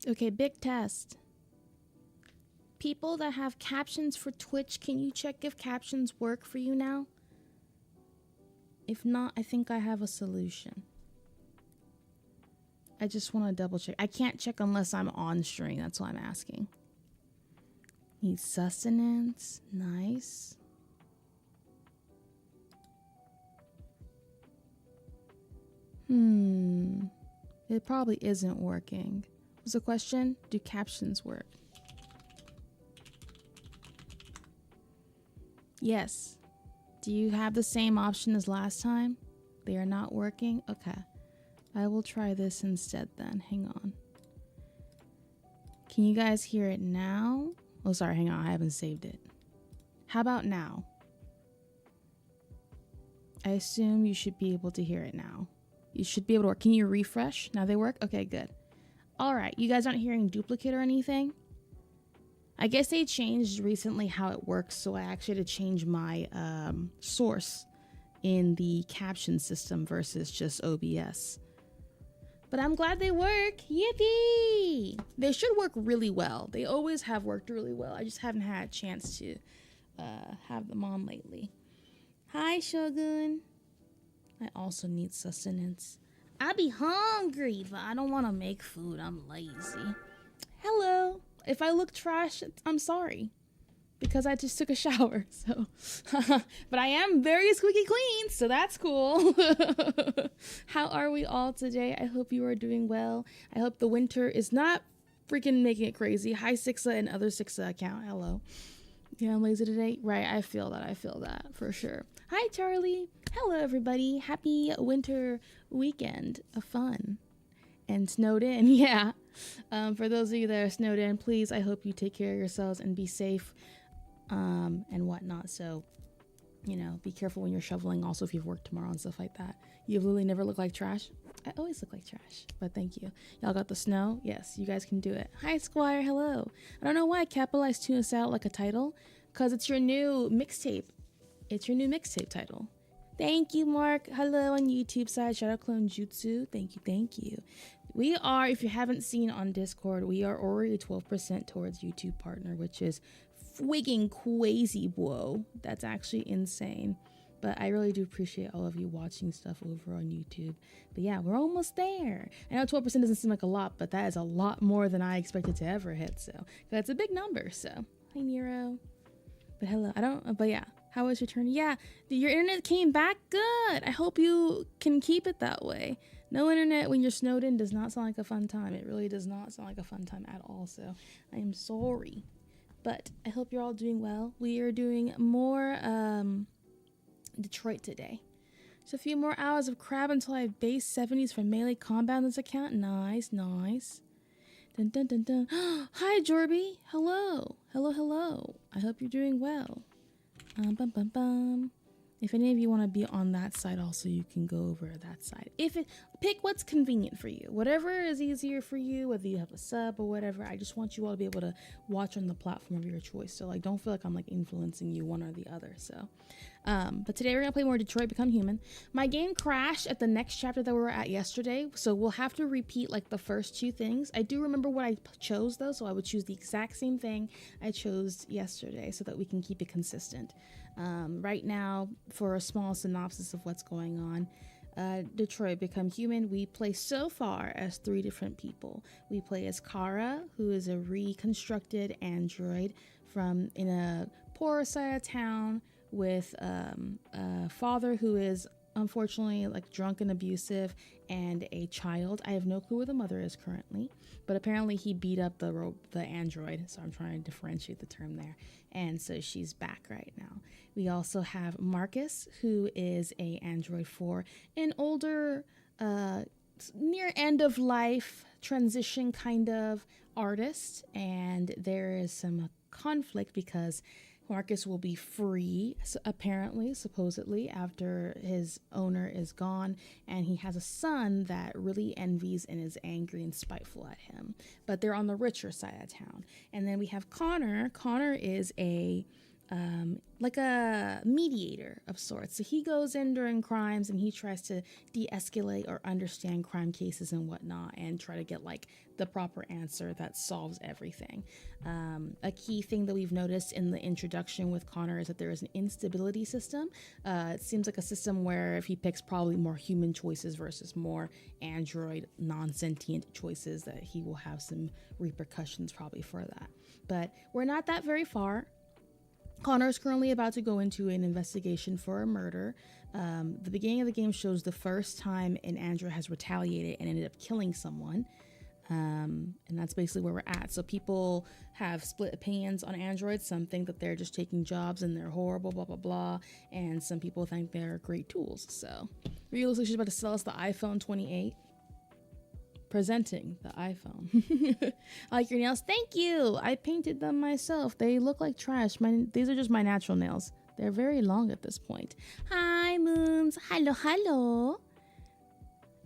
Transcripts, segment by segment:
Okay, big test. People that have captions for Twitch, can you check if captions work for you now? If not, I think I have a solution. I just want to double check. I can't check unless I'm on stream. That's why I'm asking. Need sustenance. Nice. It probably isn't working. What's the question? Do captions work? Yes. Do you have the same option as last time? They are not working? Okay. I will try this instead then. Hang on. Can you guys hear it now? Oh, sorry. Hang on. I haven't saved it. How about now? I assume you should be able to hear it now. You should be able to work. Can you refresh? Now they work? Okay, good. All right. You guys aren't hearing duplicate or anything? I guess they changed recently how it works, so I actually had to change my source in the caption system versus just OBS. But I'm glad they work. Yippee! They should work really well. They always have worked really well. I just haven't had a chance to have them on lately. Hi, Shogun. I also need sustenance. I be hungry, but I don't want to make food. I'm lazy. Hello. If I look trash, I'm sorry. Because I just took a shower, so. But I am very squeaky clean, so that's cool. How are we all today? I hope you are doing well. I hope the winter is not freaking making it crazy. Hi, Sixa and other Sixa account. Hello. Yeah, I'm lazy today. Right, I feel that for sure. Hi, Charlie. Hello, everybody. Happy winter weekend of fun. And snowed in, yeah. For those of you that are snowed in, please, I hope you take care of yourselves and be safe and whatnot. So, you know, be careful when you're shoveling. Also, if you've worked tomorrow and stuff like that. You literally never look like trash. I always look like trash, but thank you. Y'all got the snow? Yes, you guys can do it. Hi, Squire. Hello. I don't know why I capitalized Tuna Salad like a title, because it's your new mixtape. It's your new mixtape title. Thank you, Mark. Hello on YouTube side. Shadow Clone Jutsu. Thank you. Thank you. We are, if you haven't seen on Discord, we are already 12% towards YouTube partner, which is friggin' crazy, whoa. That's actually insane. But I really do appreciate all of you watching stuff over on YouTube. But yeah, we're almost there. I know 12% doesn't seem like a lot, but that is a lot more than I expected to ever hit. So that's a big number. So hi, Nero. But hello, but yeah. How was your turn? Yeah, your internet came back good. I hope you can keep it that way. No internet when you're snowed in does not sound like a fun time. It really does not sound like a fun time at all. So I am sorry. But I hope you're all doing well. We are doing more Detroit today. So a few more hours of crab until I have base 70s for melee combat on this account. Nice, nice. Dun dun dun dun. Hi, Jorby. Hello. Hello, hello. I hope you're doing well. Bum bum bum. If any of you want to be on that side also, you can go over that side. Pick what's convenient for you. Whatever is easier for you, whether you have a sub or whatever. I just want you all to be able to watch on the platform of your choice. So like, don't feel like I'm like influencing you one or the other. So, but today we're gonna play more Detroit Become Human. My game crashed at the next chapter that we were at yesterday, so we'll have to repeat like the first two things. I do remember what I chose though, so I would choose the exact same thing I chose yesterday so that we can keep it consistent. Right now, for a small synopsis of what's going on, Detroit Become Human, we play so far as 3 different people. We play as Kara, who is a reconstructed android in a poorer side of town with a father who is unfortunately like drunk and abusive, and a child. I have no clue where the mother is currently, but apparently he beat up the android, so I'm trying to differentiate the term there, and so she's back right now. We also have Marcus, who is a android for an older near end of life transition kind of artist, and there is some conflict because Marcus will be free, supposedly, after his owner is gone, and he has a son that really envies and is angry and spiteful at him. But they're on the richer side of town. And then we have Connor. Connor is a like a mediator of sorts. So he goes in during crimes and he tries to de-escalate or understand crime cases and whatnot and try to get like the proper answer that solves everything. A key thing that we've noticed in the introduction with Connor is that there is an instability system. It seems like a system where if he picks probably more human choices versus more android non-sentient choices, that he will have some repercussions probably for that. But we're not that very far. Connor is currently about to go into an investigation for a murder. The beginning of the game shows the first time an android has retaliated and ended up killing someone. And that's basically where we're at. So people have split opinions on androids. Some think that they're just taking jobs and they're horrible, blah, blah, blah. And some people think they're great tools. So Rhea looks like she's about to sell us the iPhone 28. Presenting the iPhone. I like your nails. Thank you. I painted them myself. They look like trash. These are just my natural nails. They're very long at this point. Hi, Moons. Hello, hello.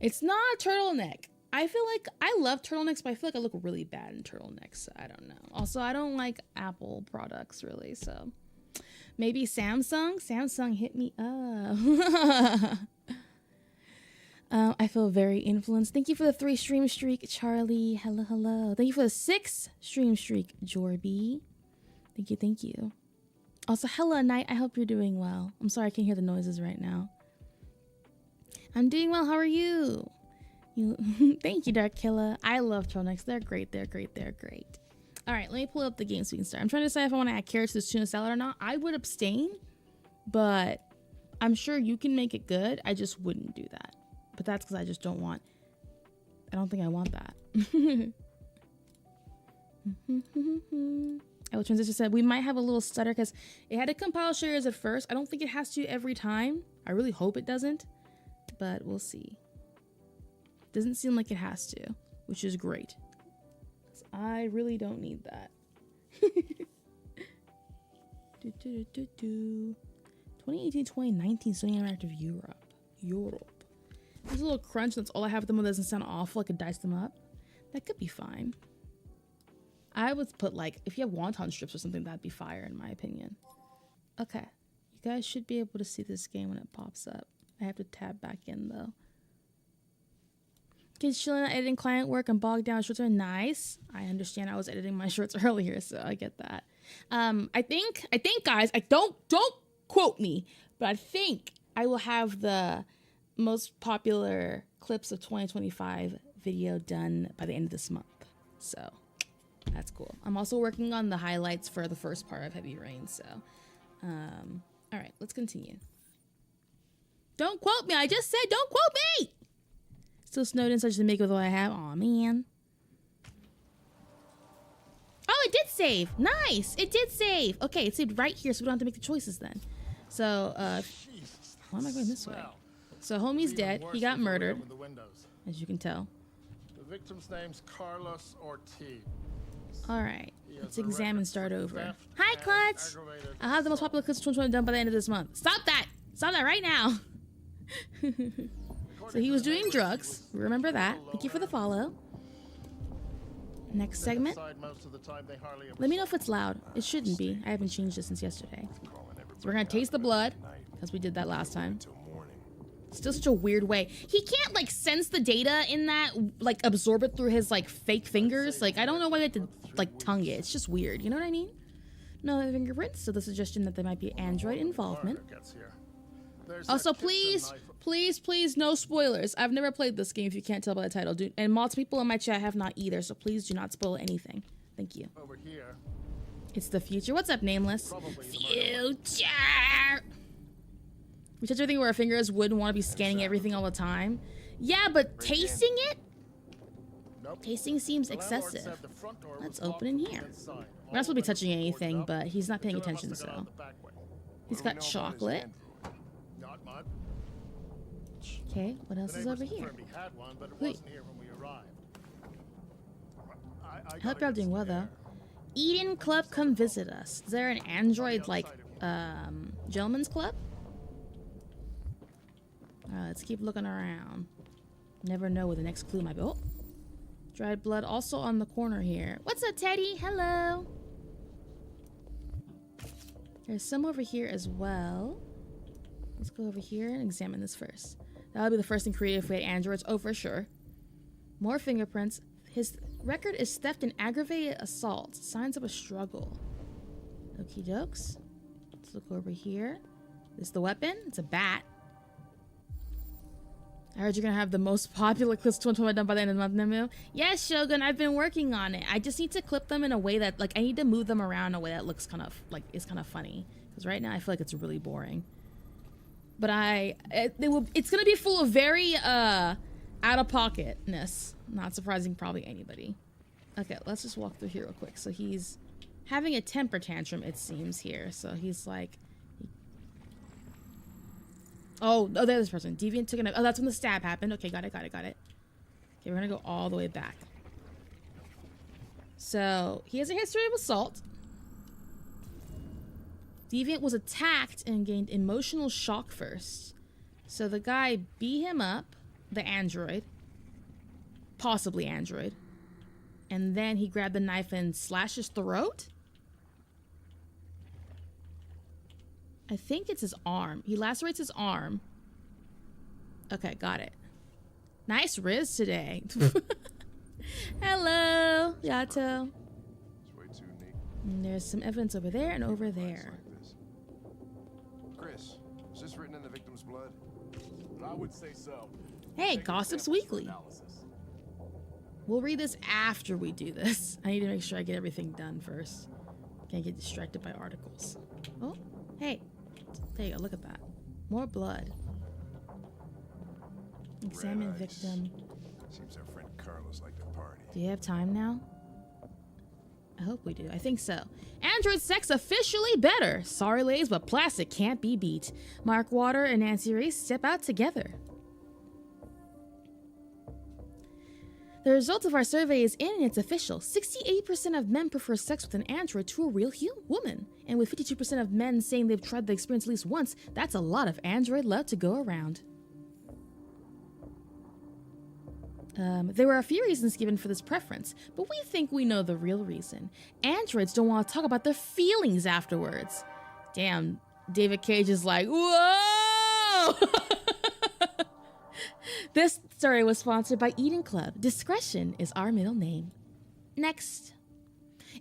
It's not a turtleneck. I feel like I love turtlenecks, but I feel like I look really bad in turtlenecks. I don't know. Also, I don't like Apple products really, so maybe Samsung. Samsung hit me up. I feel very influenced. Thank you for the 3 stream streak, Charlie. Hello, hello. Thank you for the 6 stream streak, Jorby. Thank you, thank you. Also, hello, Night. I hope you're doing well. I'm sorry I can't hear the noises right now. I'm doing well. How are you? Thank you, Dark Killer. I love turtlenecks. They're great. They're great. They're great. All right, let me pull up the game so we can start. I'm trying to decide if I want to add carrots to this tuna salad or not. I would abstain, but I'm sure you can make it good. I just wouldn't do that. But that's because I just don't want... I don't think I want that. Oh, Transition said, we might have a little stutter because it had to compile shares at first. I don't think it has to every time. I really hope it doesn't. But we'll see. Doesn't seem like it has to, which is great. I really don't need that. 2018, 2019, Sony Interactive Europe. There's a little crunch. That's all I have with them. Doesn't sound awful. I could dice them up. That could be fine. I would put like, if you have wonton strips or something, that'd be fire in my opinion. Okay. You guys should be able to see this game when it pops up. I have to tab back in though. Kids chilling at editing client work and bogged down shorts are nice. I understand. I was editing my shorts earlier, so I get that. I think guys, I don't quote me, but I think I will have the most popular clips of 2025 video done by the end of this month. So that's cool. I'm also working on the highlights for the first part of Heavy Rain. So, all right, let's continue. Don't quote me. I just said don't quote me. Still snowed in, such to make with what I have. Aw, man. Oh, it did save. Nice. It did save. Okay, it saved right here, so we don't have to make the choices then. So, why am I going this way? So, homie's dead. He got murdered, as you can tell. The victim's name's Carlos Ortiz. All right. Let's examine, start over. Hi, Clutch. I'll have the most popular clips of 2020 done by the end of this month. Stop that. Stop that right now. So he was doing drugs. Remember that. Thank you for the follow. Next segment. Let me know if it's loud. It shouldn't be. I haven't changed it since yesterday. So we're going to taste the blood, because we did that last time. Still such a weird way. He can't, like, sense the data in that, like, absorb it through his, like, fake fingers. Like, I don't know why they had to, like, tongue it. It's just weird. You know what I mean? No fingerprints. So the suggestion that there might be Android involvement. Also, please, no spoilers. I've never played this game if you can't tell by the title. And lots of people in my chat have not either, so please do not spoil anything. Thank you. Over here. It's the future. What's up, Nameless? Future! We touch everything where our fingers wouldn't want to be scanning everything all the time. Yeah, but tasting it? Tasting seems excessive. Let's open in here. We're not supposed to be touching anything, but he's not paying attention, so. He's got chocolate. Okay, what else is over here? Wait. I hope y'all doing well, though. Eden Club, come visit us. Is there an Android, like, gentleman's club? Let's keep looking around. Never know where the next clue might be. Oh, dried blood also on the corner here. What's up, Teddy? Hello. There's some over here as well. Let's go over here and examine this first. That'll be the first thing created if we had androids. Oh, for sure. More fingerprints. His record is theft and aggravated assault. Signs of a struggle. Okie dokes. Let's look over here. This is the weapon. It's a bat. I heard you're gonna have the most popular clips 2020 done by the end of the month, Nemu. Yes, Shogun, I've been working on it. I just need to clip them in a way that, like, I need to move them around in a way that looks kind of, like, is kind of funny. Because right now I feel like it's really boring. But it's gonna be full of very, out-of-pocketness. Not surprising probably anybody. Okay, let's just walk through here real quick. So he's having a temper tantrum, it seems, here. So he's like... Oh, there's this person. Deviant took an... Oh, that's when the stab happened. Okay, got it. Okay, we're gonna go all the way back. So, he has a history of assault. Deviant was attacked and gained emotional shock first. So the guy beat him up, the android. Possibly android. And then he grabbed the knife and slashed his throat? I think it's his arm. He lacerates his arm. Okay, got it. Nice riz today. Hello, Yato. It's way too neat. And there's some evidence over there and over there. Like this. Chris, is this written in the victim's blood? I would say so. Hey, Take Gossips samples for Weekly. analysis. We'll read this after we do this. I need to make sure I get everything done first. Can't get distracted by articles. Oh, hey. There you go, look at that. More blood. Examine Red eyes. victim. Seems our friend Carlos liked the party. Do you have time now? I hope we do. I think so. Android sex officially better. Sorry, ladies, but plastic can't be beat. Mark Water and Nancy Race step out together. The result of our survey is in and it's official. 68% of men prefer sex with an android to a real woman. And with 52% of men saying they've tried the experience at least once, that's a lot of android love to go around. There were a few reasons given for this preference, but we think we know the real reason. Androids don't want to talk about their feelings afterwards. Damn, David Cage is like, whoa! This story was sponsored by Eden Club. Discretion is our middle name. Next.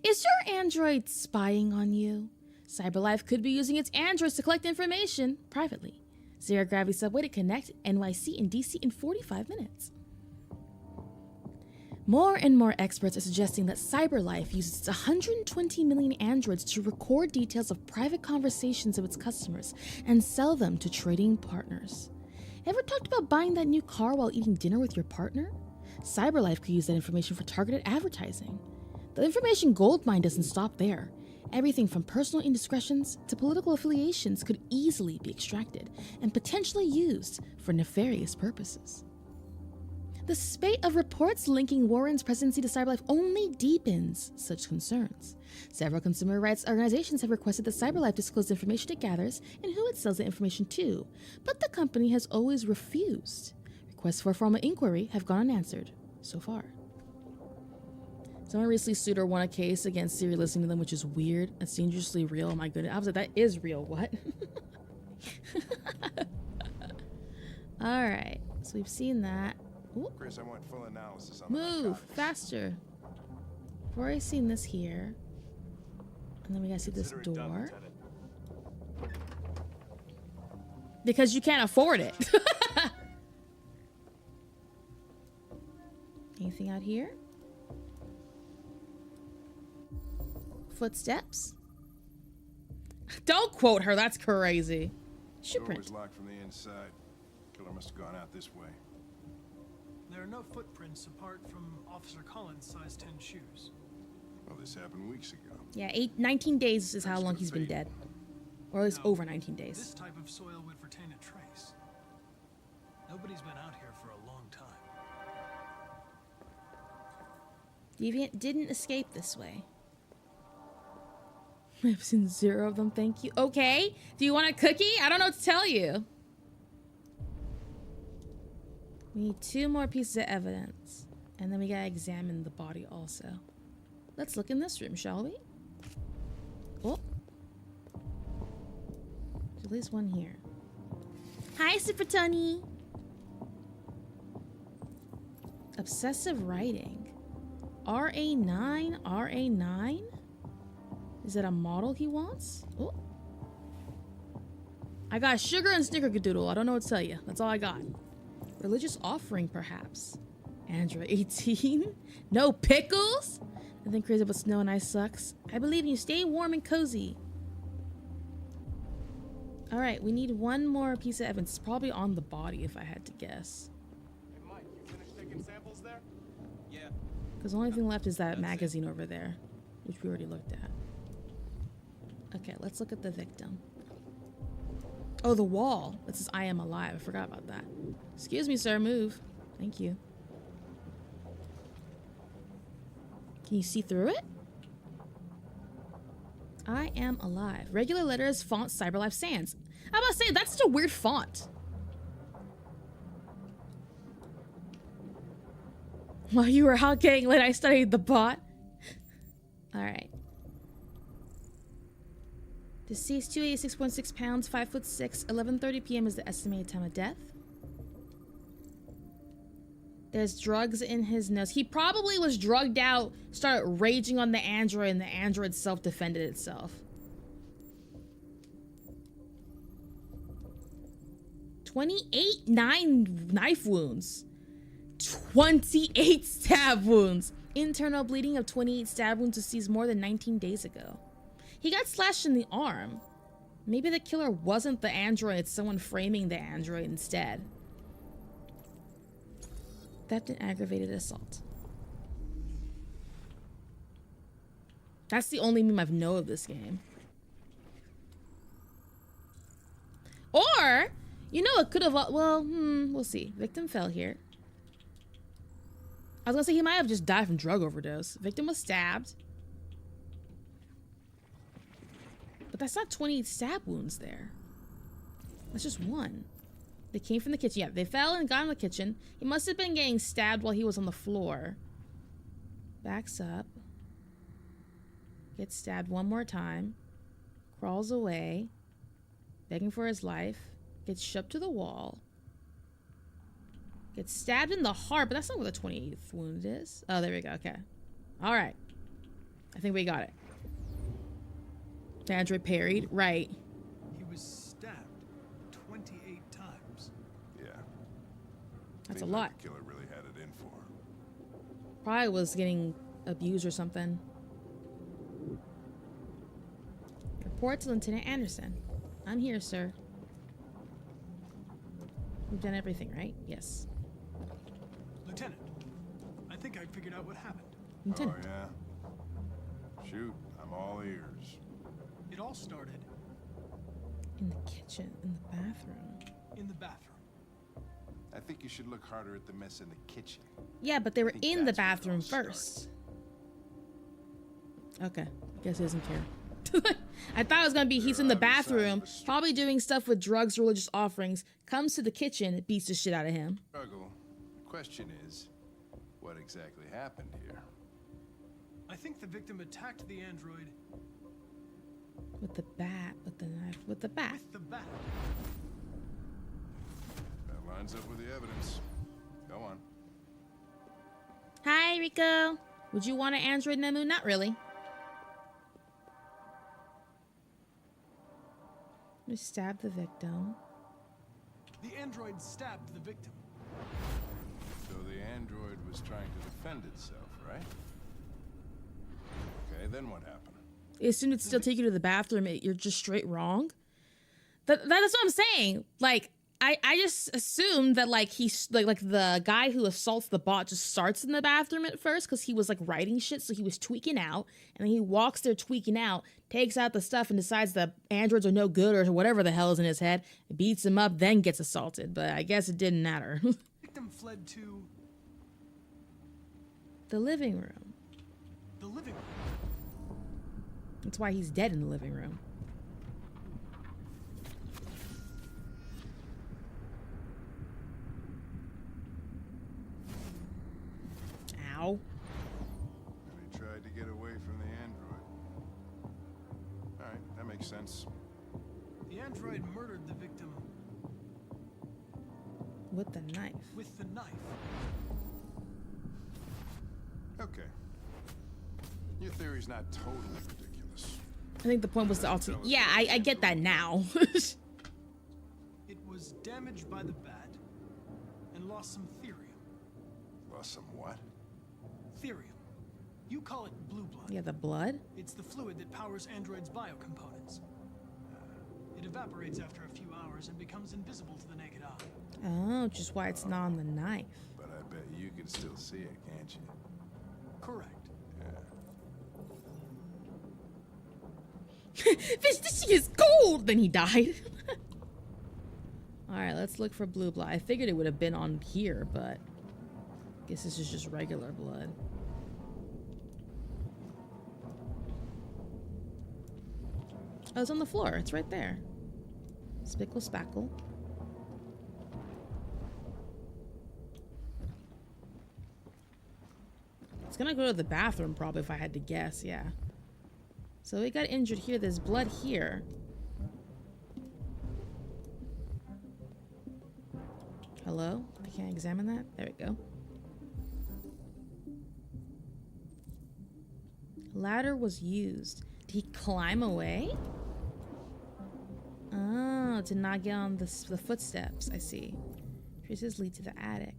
Is your android spying on you? CyberLife could be using its androids to collect information privately. Zero Gravity Subway to connect NYC and DC in 45 minutes. More and more experts are suggesting that CyberLife uses its 120 million androids to record details of private conversations of its customers and sell them to trading partners. Ever talked about buying that new car while eating dinner with your partner? CyberLife could use that information for targeted advertising. The information goldmine doesn't stop there. Everything from personal indiscretions to political affiliations could easily be extracted and potentially used for nefarious purposes. The spate of reports linking Warren's presidency to CyberLife only deepens such concerns. Several consumer rights organizations have requested that CyberLife disclose the information it gathers and who it sells the information to, but the company has always refused. Requests for a formal inquiry have gone unanswered so far. Someone recently sued or won a case against Siri listening to them, which is weird. That's dangerously real. Oh my goodness. I was like, that is real. What? All right. So we've seen that. Ooh. Chris, I want full analysis on the Move narcotics. faster. We've already seen this here. And then we gotta see this Consider it done, door. Lieutenant. Because you can't afford it. Anything out here? Footsteps? Don't quote her, that's crazy. Door Shoeprint. was locked from the inside. Killer must have gone out this way. There are no footprints apart from Officer Collins' size 10 shoes. Well, this happened weeks ago. Yeah, 19 days is how That's long good he's been fate. dead. Or at least No, over 19 This days. type of soil would retain a trace. Nobody's been out here for a long time. Deviant didn't escape this way. I've seen zero of them, thank you. Okay, do you want a cookie? I don't know what to tell you. We need 2 more pieces of evidence. And then we gotta examine the body also. Let's look in this room, shall we? Oh. at least one here. Hi, Super Tony. Obsessive writing. RA9? RA9? Is it a model he wants? Oh. I got sugar and snickerdoodle. I don't know what to tell you. That's all I got. Religious offering, perhaps. Android 18? No pickles? Nothing crazy about snow and ice sucks. I believe in you. Stay warm and cozy. All right, we need one more piece of evidence. It's probably on the body, if I had to guess. Hey, Mike, you finished taking samples there? Yeah. Because the only thing left is that magazine over there, which we already looked at. Okay, let's look at the victim. Oh, the wall. It says, I am alive. I forgot about that. Excuse me, sir. Move. Thank you. Can you see through it? I am alive. Regular letters, font, CyberLife Sans. I'm about to say, that's such a weird font. While you were out getting lit, I studied the bot. Alright. Deceased 286.6 pounds, 5'6". 11:30 p.m. is the estimated time of death. There's drugs in his nose. He probably was drugged out, started raging on the android, and the android self-defended itself. 28 knife wounds. 28 stab wounds. Internal bleeding of 28 stab wounds was seized more than 19 days ago. He got slashed in the arm. Maybe the killer wasn't the android, it's someone framing the android instead. Theft and aggravated assault. That's the only meme I've know of this game. Or, you know, it could have, well, we'll see. Victim fell here. I was gonna say he might have just died from drug overdose. Victim was stabbed. But that's not 28 stab wounds there. That's just one. They came from the kitchen. Yeah, they fell and got in the kitchen. He must have been getting stabbed while he was on the floor. Backs up. Gets stabbed one more time. Crawls away. Begging for his life. Gets shoved to the wall. Gets stabbed in the heart, but that's not where the 28th wound is. Oh, there we go. Okay. All right. I think we got it. Android parried. Right. He was stabbed 28 times. Yeah. That's a Seems lot. like the killer really had it in for him. Probably was getting abused or something. Report to Lieutenant Anderson. I'm here, sir. We've done everything, right? Yes. Lieutenant, I think I figured out what happened. Lieutenant. Oh, yeah? Shoot, I'm all ears. It all started In the kitchen, in the bathroom. in the bathroom. I think you should look harder at the mess in the kitchen. Yeah, but they were think in the that's where it bathroom all started. first. Okay. I guess he doesn't care. I thought it was gonna be he's in the They're on the side of bathroom, the street. probably doing stuff with drugs, religious offerings, comes to the kitchen, beats the shit out of him. Struggle. The question is, what exactly happened here? I think the victim attacked the android With the bat, with the knife, with the bat. with the bat. That lines up with the evidence. Go on. Hi, Rico. Would you want an android Nemu? Not really. We stabbed the victim. The android stabbed the victim. So the android was trying to defend itself, right? Okay, then what happened? Assumed it'd still take you to the bathroom. You're just straight wrong. That's what I'm saying. Like, I just assumed that like he's like the guy who assaults the bot just starts in the bathroom at first because he was like writing shit, so he was tweaking out, and then he walks there tweaking out, takes out the stuff, and decides the androids are no good or whatever the hell is in his head, beats him up, then gets assaulted. But I guess it didn't matter. Victim fled to The living room. the living room. That's why he's dead in the living room. Ow. And he tried to get away from the android. All right, that makes sense. The android murdered the victim With the knife. with the knife. Okay. Your theory's not totally ridiculous. I think the point was to alter. Yeah, I get that now. It was damaged by the bat and lost some therium. Lost some what? Therium. You call it blue blood. Yeah, the blood. It's the fluid that powers androids' biocomponents. It evaporates after a few hours and becomes invisible to the naked eye. Oh, which is why it's not on the knife. But I bet you can still see it, can't you? Correct. Yeah. This thing is gold. Then he died. All right, let's look for blue blood. I figured it would have been on here, but I guess this is just regular blood. Oh, it's on the floor. It's right there. Spickle spackle. It's gonna go to the bathroom probably if I had to guess, yeah. So we got injured here. There's blood here. Hello? I can't examine that? There we go. Ladder was used. Did he climb away? Oh, to not get on the footsteps. I see. Traces lead to the attic.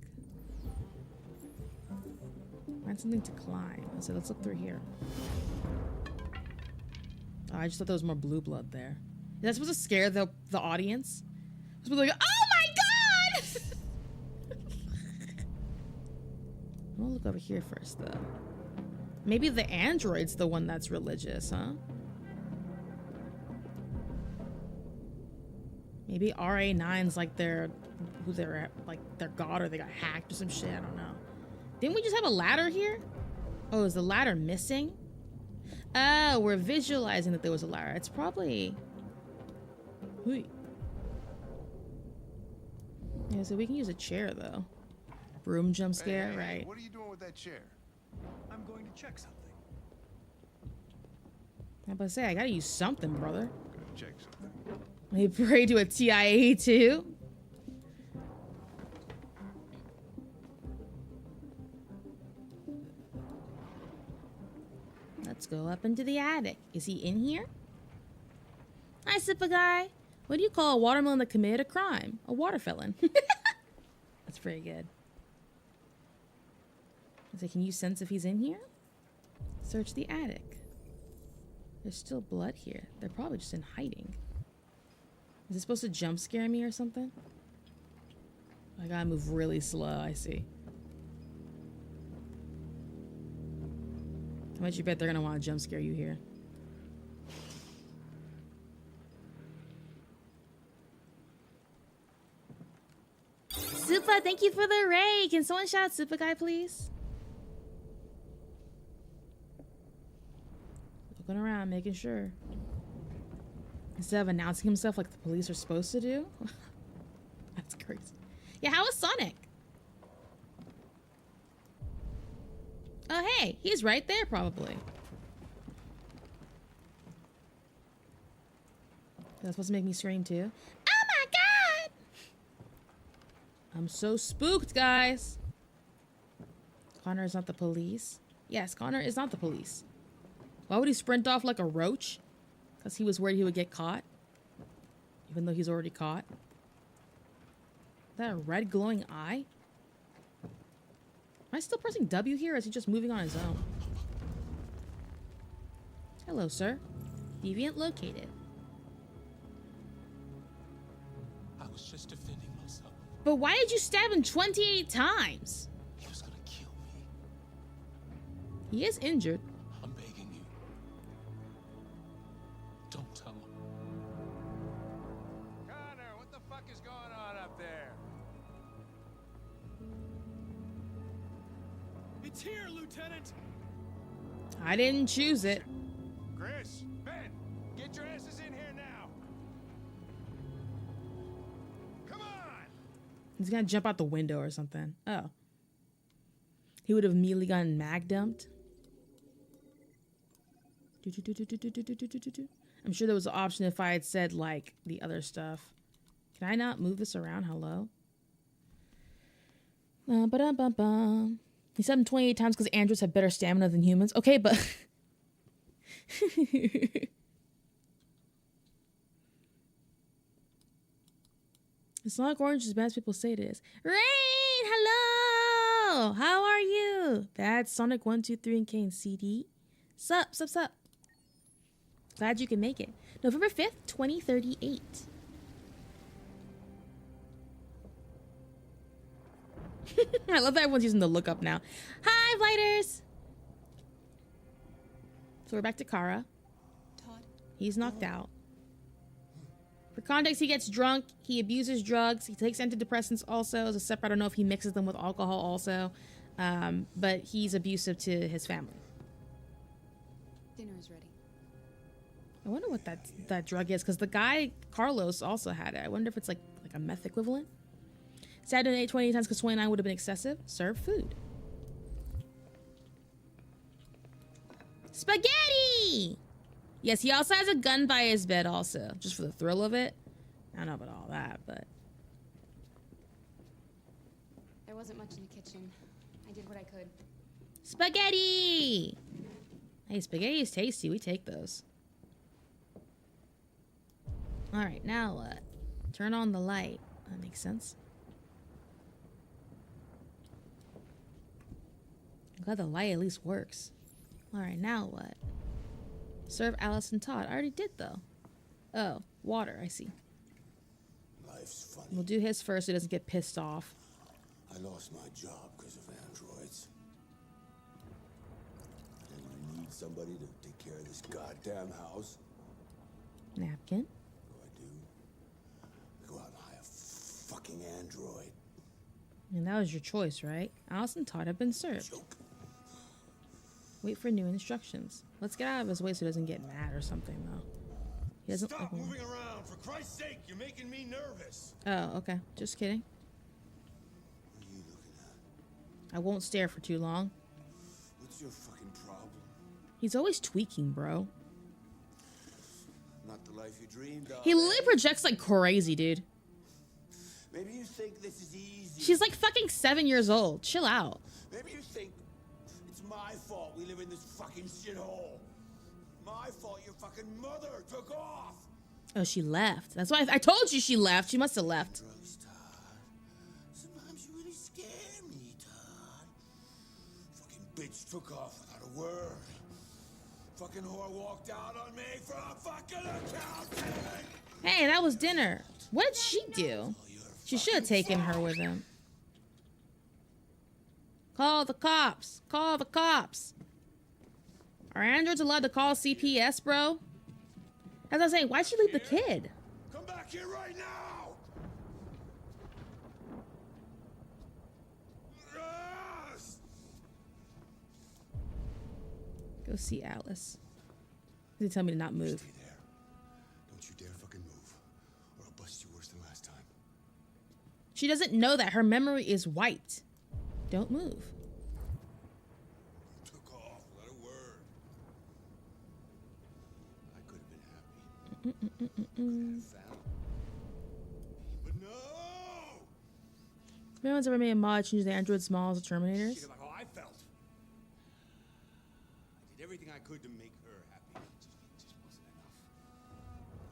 Find something to climb. So let's look through here. Oh, I just thought there was more blue blood there. Is that supposed to scare the audience? It's supposed to be like, oh my god! I'm gonna look over here first, though. Maybe the android's the one that's religious, huh? Maybe RA9's like their god, or they got hacked or some shit. I don't know. Didn't we just have a ladder here? Oh, is the ladder missing? Oh, we're visualizing that there was a ladder. It's probably... Hui. Yeah, so we can use a chair, though. Broom jump scare, Hey, right. what are you doing with that chair? I'm going to check something. I'm about to say, I gotta use something, brother. Gonna check something. I pray to a TIA, too. Let's go up into the attic. Is he in here? Hi, Sippa guy. What do you call a watermelon that committed a crime? A water felon. That's pretty good. I say, can you sense if he's in here? Search the attic. There's still blood here. They're probably just in hiding. Is it supposed to jump scare me or something? I gotta move really slow, I see. How much you bet they're gonna want to jump scare you here? Supa, thank you for the raid. Can someone shout Supa guy, please? Looking around, making sure. Instead of announcing himself like the police are supposed to do. That's crazy. Yeah, how was Sonic? Oh, hey, he's right there, probably. That's supposed to make me scream, too. Oh, my God! I'm so spooked, guys. Connor is not the police. Yes, Connor is not the police. Why would he sprint off like a roach? Because he was worried he would get caught. Even though he's already caught. Is that a red glowing eye? Am I still pressing W here, or is he just moving on his own? Hello, sir. Deviant located. I was just defending myself. But why did you stab him 28 times? He was gonna kill me. He is injured. I'm begging you. Don't tell him. Connor, what the fuck is going on up there? It's here, Lieutenant! I didn't choose it. Chris, Ben, get your asses in here now. Come on! He's gonna jump out the window or something. Oh. He would have immediately gotten mag dumped. I'm sure there was an option if I had said, like, the other stuff. Can I not move this around? Hello? Ba-dum-bum-bum. He said them 28 times because androids have better stamina than humans. Okay, but... It's not orange as bad as people say it is. Rain, hello! How are you? That's Sonic 123 and Kane CD. Sup. Glad you can make it. November 5th, 2038. I love that everyone's using the lookup now. Hi, Blighters! So we're back to Kara. Todd. He's knocked out. For context, he gets drunk, he abuses drugs, he takes antidepressants also as a separate, I don't know if he mixes them with alcohol also, but he's abusive to his family. Dinner is ready. I wonder what that drug is, because the guy, Carlos, also had it. I wonder if it's like a meth equivalent. Saturday 28 times because 29 would have been excessive. Serve food. Spaghetti! Yes, he also has a gun by his bed also, just for the thrill of it. I don't know about all that, but... There wasn't much in the kitchen. I did what I could. Spaghetti! Hey, spaghetti is tasty. We take those. Alright, now what? Turn on the light. That makes sense. I'm glad the light at least works. Alright, now what? Serve Alice and Todd. I already did, though. Oh, water. I see. Life's funny. We'll do his first so he doesn't get pissed off. I lost my job because of androids. And I need somebody to take care of this goddamn house. Napkin. What do? I go out and hire a fucking android. And that was your choice, right? Alice and Todd have been served. Joke. Wait for new instructions. Let's get out of his way so he doesn't get mad or something, though. He doesn't Stop like moving around! For Christ's sake, you're making me nervous. Oh, okay. Just kidding. What are you looking at? I won't stare for too long. What's your fucking problem? He's always tweaking, bro. Not the life you dreamed of. He literally projects like crazy, dude. Maybe you think this is easy. She's like fucking 7 years old. Chill out. Maybe you think it's my fault we live in this fucking shithole. My fault your fucking mother took off. Oh, she left. That's why I told you she left. She must have left. Drugs, Todd. Sometimes you really scare me, Todd. Fucking bitch took off without a word. Fucking whore walked out on me for a fucking accountant. Hey, that was dinner. What did she do? She should have taken her with him. Call the cops. Call the cops. Are androids allowed to call CPS, bro? As I was saying, why'd she leave the kid? Come back here right now. Yes! Go see Alice. They tell me to not move. Stay there. Don't you dare fucking move, or I'll bust you worse than last time. She doesn't know that her memory is white. Don't move. Took off without a word. I could have been happy. Could have found. But no! If anyone's ever made a mod change the android's models to Terminators? Shit about how I felt. I did everything I could to make her happy. It just wasn't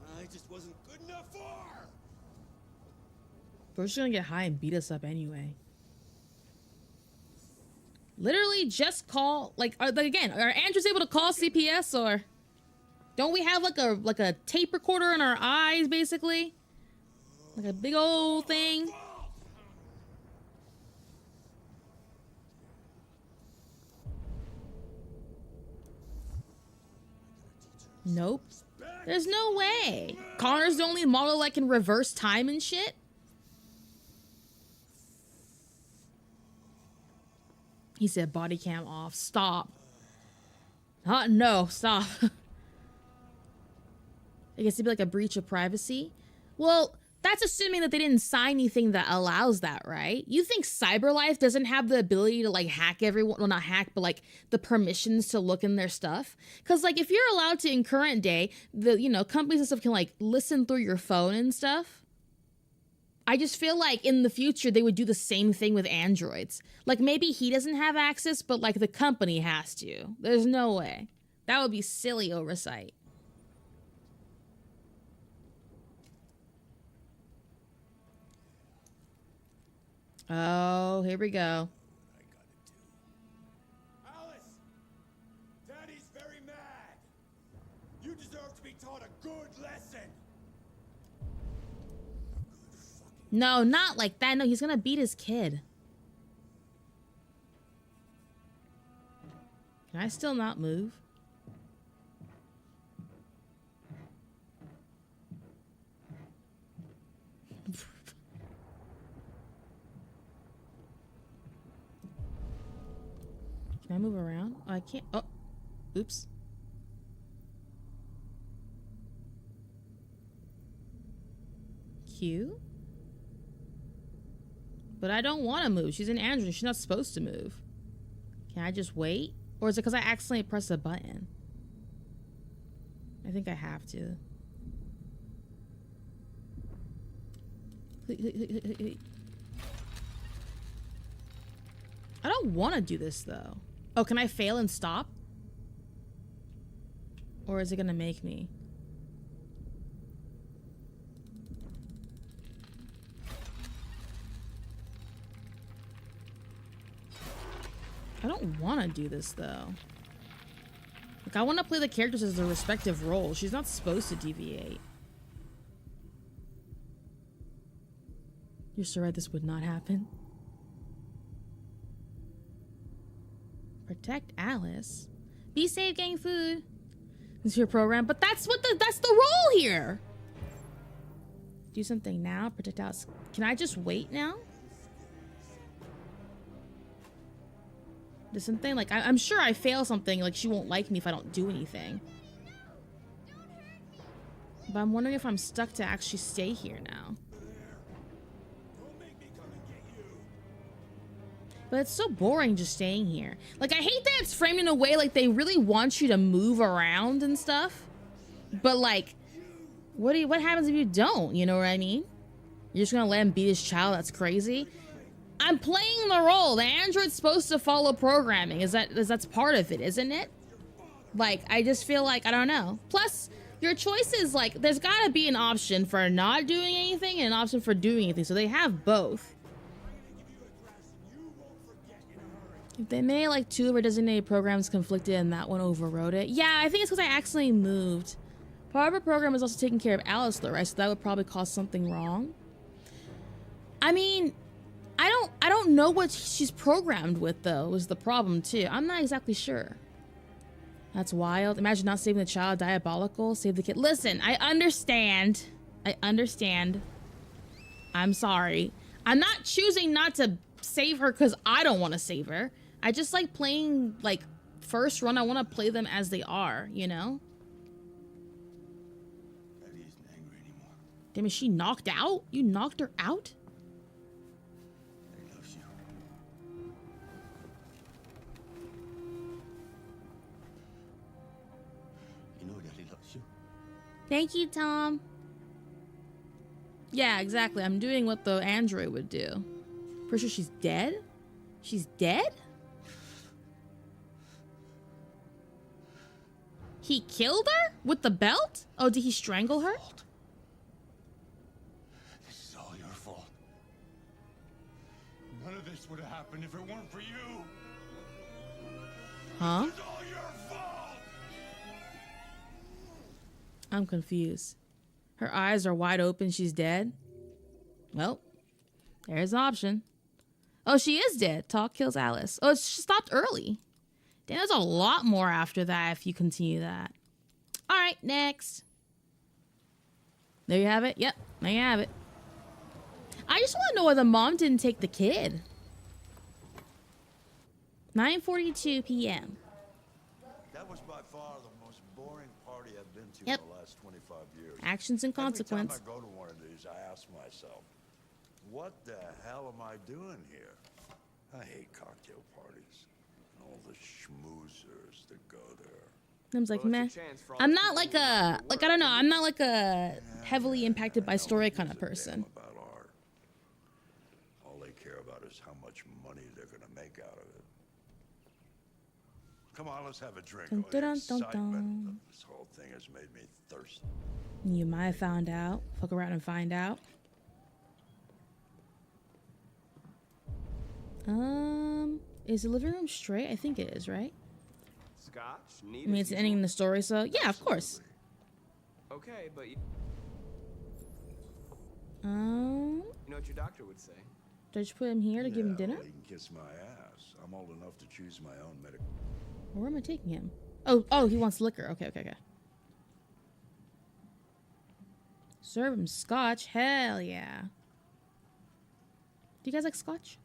enough. I just wasn't good enough for her. We're just gonna get high and beat us up anyway. Literally, just call like again. Are androids able to call CPS or don't we have like a tape recorder in our eyes, basically, like a big old thing? Nope. There's no way. Connor's the only model that can reverse time and shit. He said body cam off. Stop. No, stop. I guess it'd be like a breach of privacy. Well, That's assuming that they didn't sign anything that allows that, right? You think CyberLife doesn't have the ability to like hack everyone? Well, not hack, but like the permissions to look in their stuff. Because like if you're allowed to in current day, the companies and stuff can like listen through your phone and stuff. I just feel like in the future they would do the same thing with androids. Like maybe he doesn't have access, but like the company has to. There's no way. That would be silly oversight. Oh, here we go. Alice! Daddy's very mad! You deserve to be taught a good lesson! No, not like that. No, he's gonna beat his kid. Can I still not move? Can I move around? Oh, I can't. Oh, oops. Q? But I don't want to move. She's an android. She's not supposed to move. Can I just wait? Or is it because I accidentally pressed a button? I think I have to. I don't want to do this though. Oh, can I fail and stop? Or is it gonna make me? I don't want to do this though. Like I want to play the characters as their respective roles. She's not supposed to deviate. You're so right, this would not happen. Protect Alice. Be safe, getting food. This is your program, but that's the role here. Do something now. Protect Alice. Can I just wait now? Do something like I'm sure I fail something. Like she won't like me if I don't do anything. But I'm wondering if I'm stuck to actually stay here now. But it's so boring just staying here. Like, I hate that it's framed in a way like they really want you to move around and stuff. But like, what happens if you don't? You know what I mean? You're just gonna let him beat his child? That's crazy. I'm playing the role. The android's supposed to follow programming. That's part of it, isn't it? Like, I just feel like, I don't know. Plus, your choice is like, there's gotta be an option for not doing anything and an option for doing anything. So they have both. If they made like 2 of our designated programs conflicted and that one overrode it. Yeah, I think it's because I accidentally moved. Part of our program is also taking care of Alice though, right? So that would probably cause something wrong. I mean, I don't know what she's programmed with though, is the problem too. I'm not exactly sure. That's wild. Imagine not saving the child. Diabolical. Save the kid. Listen, I understand. I'm sorry. I'm not choosing not to save her because I don't want to save her. I just like playing, like, first run. I want to play them as they are, you know? Daddy isn't angry anymore. Damn, is she knocked out? You knocked her out? Daddy loves you. You know Daddy loves you. Thank you, Tom. Yeah, exactly. I'm doing what the android would do. Pretty sure she's dead? She's dead? He killed her? With the belt? Oh, did he strangle her? This is all your fault. None of this would have happened if it weren't for you. Huh? It's all your fault. I'm confused. Her eyes are wide open. She's dead? Well, there's an option. Oh, she is dead. Talk kills Alice. Oh, she stopped early. Damn, there's a lot more after that if you continue that. All right, next. There you have it. Yep, there you have it. I just want to know why the mom didn't take the kid. 9:42 p.m. That was by far the most boring party I've been to Yep. in the last 25 years. Actions and consequence. Every time I go to one of these, I ask myself, what the hell am I doing here? I hate cocktail parties and all the schmoozers that go there. I was like, meh. I'm not like a, like, I don't know. I'm not like a heavily impacted by story kind of person. About art. All they care about is how much money they're gonna make out of it. Come on, let's have a drink. Dun, Oh, the dun, dun, excitement dun. of this whole thing has made me thirsty. You might have found out. Fuck around and find out. Is the living room straight? I think it is, right? Scotch? I mean, it's ending the story, so yeah, of course. Okay, but you Um, know what your doctor would say. did I just put him here to give him dinner? Well, he can kiss my ass. I'm old enough to choose my own medical. Where am I taking him? Oh, he wants liquor. Okay. Serve him scotch. Hell yeah. Do you guys like scotch?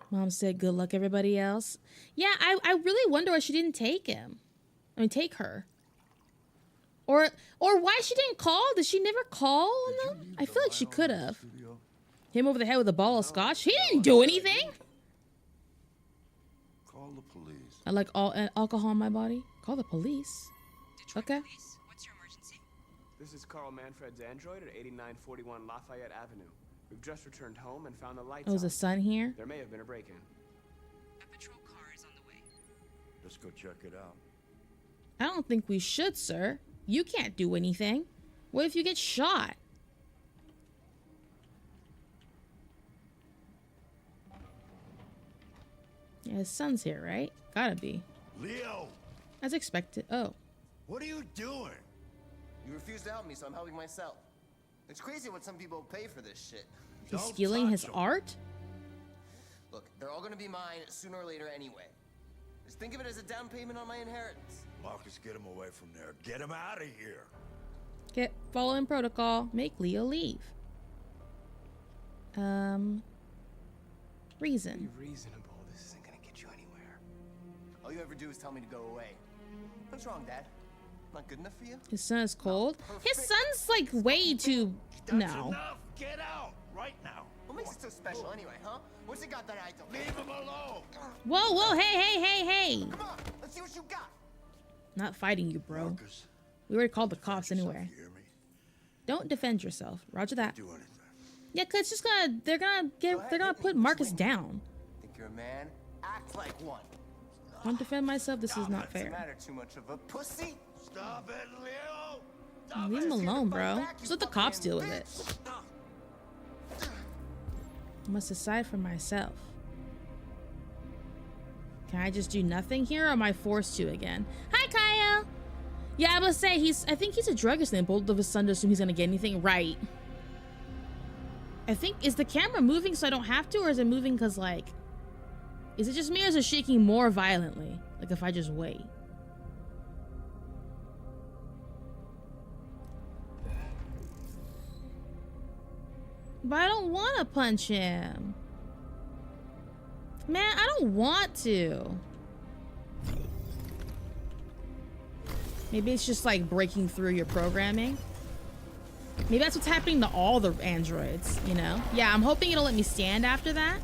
Mom said, good luck, everybody else. Yeah, I really wonder why she didn't take him. I mean, take her. Or why she didn't call? Did she never call them? I feel like she could have. Him over the head with a ball of scotch? He didn't do anything. Call the police. I like all alcohol in my body. Call the police. Okay. What's your emergency? This is Carl Manfred's android at 8941 Lafayette Avenue. We've just returned home and found the lights Oh, is on. the sun here? There may have been a break-in. A patrol car is on the way. Let's go check it out. I don't think we should, sir. You can't do anything. What if you get shot? Yeah, his son's here, right? Gotta be. Leo, As expected. Oh. what are you doing? You refuse to help me, so I'm helping myself. It's crazy what some people pay for this shit. He's Don't stealing his touch him. art? Look, they're all gonna be mine sooner or later anyway. Just think of it as a down payment on my inheritance. Marcus, get him away from there. Get him out of here. Get following protocol. Make Leo leave. Reason. Be reasonable. This isn't gonna get you anywhere. All you ever do is tell me to go away. What's wrong, Dad? Not good enough for you? His son is cold. His son's like way too. That's No. enough. Get out right now. What makes it so special anyway, huh? What's it got that I don't? Leave him alone. Whoa, hey. Come on, let's see what you got. Not fighting you, bro. Marcus, We already called the cops yourself, anyway. you hear me? Don't defend yourself. Roger that. Do anything. Yeah, cause it's just they're gonna put Marcus down. Think you're a man? Act like one. Don't defend myself. This is not Doesn't fair. matter too much of a pussy. Stop it, Leo. Leave him alone, bro. Just let the cops deal with it. I must decide for myself. Can I just do nothing here, or am I forced to again? Hi, Kyle. Yeah, I was say I think he's a druggist, and both of his sons assume he's gonna get anything right. I think, is the camera moving so I don't have to, or is it moving because, like, is it just me, or is it shaking more violently? Like, if I just wait. But I don't want to punch him. Man, I don't want to. Maybe it's just like breaking through your programming. Maybe that's what's happening to all the androids, you know? Yeah, I'm hoping it'll let me stand after that.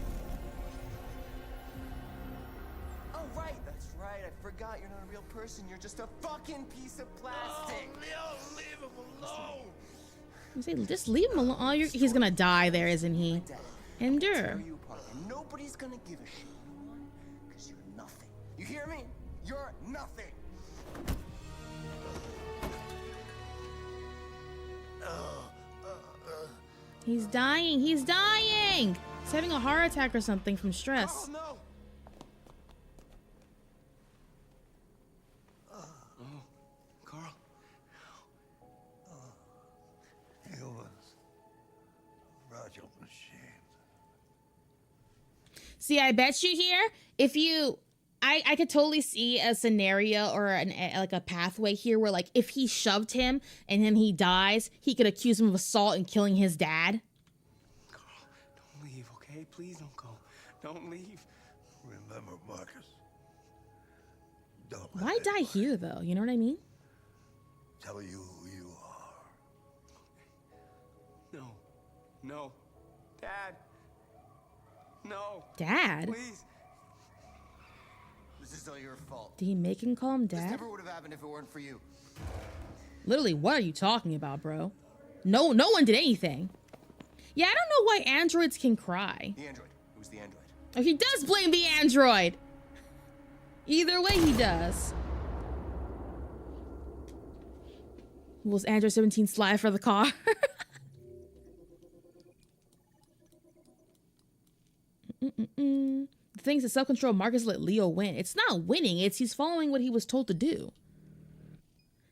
Oh, right, that's right. I forgot you're not a real person. You're just a fucking piece of plastic. Oh, Leo, leave him alone. You say, just leave him alone. Oh, he's gonna die there, isn't he? Endure. Tear you apart, and nobody's gonna give a shit. Because you're nothing. You hear me? You're nothing. He's dying. He's dying. He's having a heart attack or something from stress. Oh, no. Carl. He was Roger machine. See, I bet you here, if you, I could totally see a scenario or like a pathway here where, like, if he shoved him and then he dies, he could accuse him of assault and killing his dad. Carl, don't leave, okay? Please don't go. Don't leave. Remember, Marcus. Don't Why die here though? You know what I mean? tell you who you are. No. No. Dad. No. Dad? Please. This is all your fault. Did he make him call him This dad? never would have happened if it weren't for you. Literally, what are you talking about, bro? No one did anything. Yeah, I don't know why androids can cry. The android. It was the android. Oh, he does blame the android. Either way, he does. Was Android 17 slide for the car? The thing's to self-control. Marcus let Leo win. It's not winning. It's he's following what he was told to do.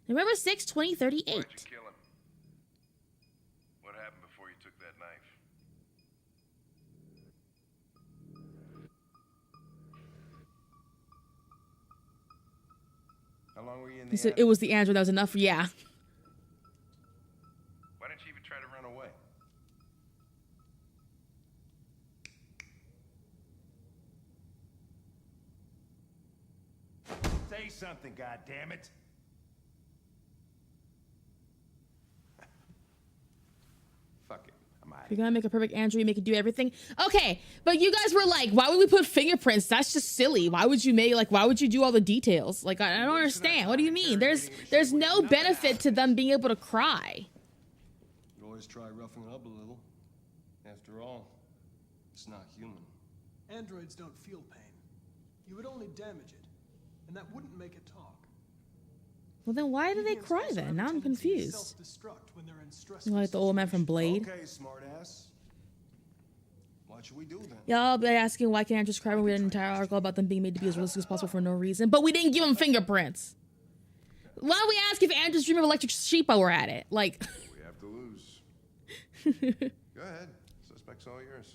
November 6, 2038. Why'd you kill him? What happened before you took that knife? How long were you in the He said attic? it was the android that was enough. Yeah. Why didn't you even try to run away? Say something, goddammit. Fuck it. I'm out. If you're gonna make a perfect android, you make it do everything. Okay, but you guys were like, why would we put fingerprints? That's just silly. Why would you why would you do all the details? Like, I don't understand. What do you mean? There's no benefit to them being able to cry. You always try roughing it up a little. After all, it's not human. Androids don't feel pain. You would only damage it, and that wouldn't make it talk. Well, then why do they Deviants cry also then? have a Now I'm tendency to confused. self-destruct when they're in stressful Like the old man from Blade. Okay, smartass. What should we do then? Y'all be asking why can't androids cry when we had an entire article about them being made to be as realistic as possible for no reason, but we didn't give them fingerprints. Why don't we ask if androids dream of electric sheep while we're at it? Like, We have to lose. Go ahead. Suspect's all yours.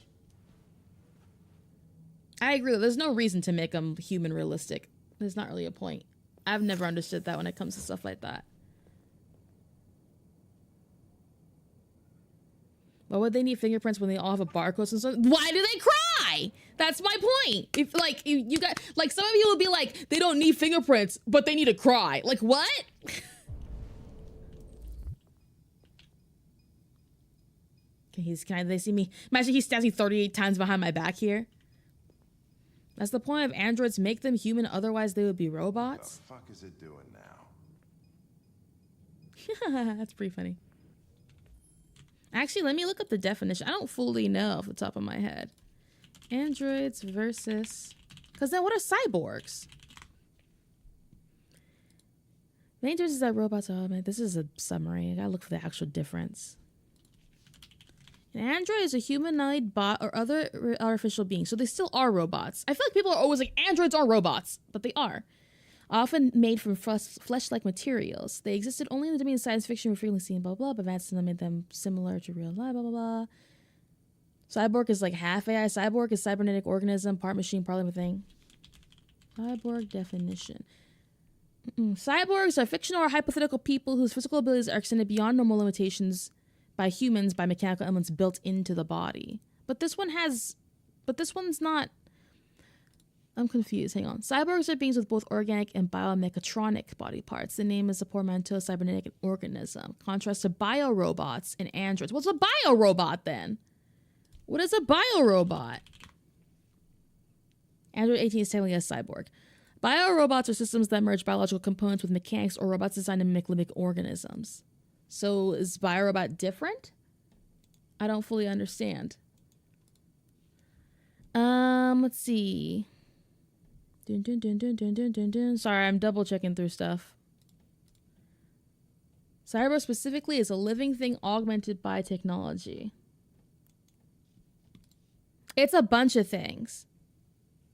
I agree. There's no reason to make them human realistic. There's not really a point. I've never understood that when it comes to stuff like that. Why would they need fingerprints when they all have a barcode and stuff? Why do they cry? That's my point. If like you got like some of you will be like they don't need fingerprints, but they need to cry. Like what? They see me. Imagine he stabs me 38 times behind my back here. That's the point of androids. Make them human, otherwise they would be robots. What the fuck is it doing now? That's pretty funny. Actually, let me look up the definition. I don't fully know off the top of my head. Androids versus... Because then what are cyborgs? Androids is that robots... Oh, man, this is a summary. I gotta look for the actual difference. An android is a humanoid bot or other artificial being. So they still are robots. I feel like people are always like, androids are robots. But they are. Often made from flesh-like materials. They existed only in the domain of science fiction. We're frequently seen, blah, blah, but advances in them made them similar to real life, blah, blah, blah. Cyborg is like half AI. Cyborg is cybernetic organism, part machine, part living thing. Cyborg definition. Cyborgs are fictional or hypothetical people whose physical abilities are extended beyond normal limitations by humans by mechanical elements built into the body. But this one's not... I'm confused. Hang on. Cyborgs are beings with both organic and biomechatronic body parts. The name is a portmanteau of cybernetic organism. Contrast to biorobots and androids. What's a biorobot then? What is a biorobot? Android 18 is technically a cyborg. Biorobots are systems that merge biological components with mechanics or robots designed to mimic living organisms. So is biorobot different? I don't fully understand. Let's see. Dun, dun, dun, dun, dun, dun, dun, dun. Sorry, I'm double checking through stuff. Cyber specifically is a living thing augmented by technology. It's a bunch of things.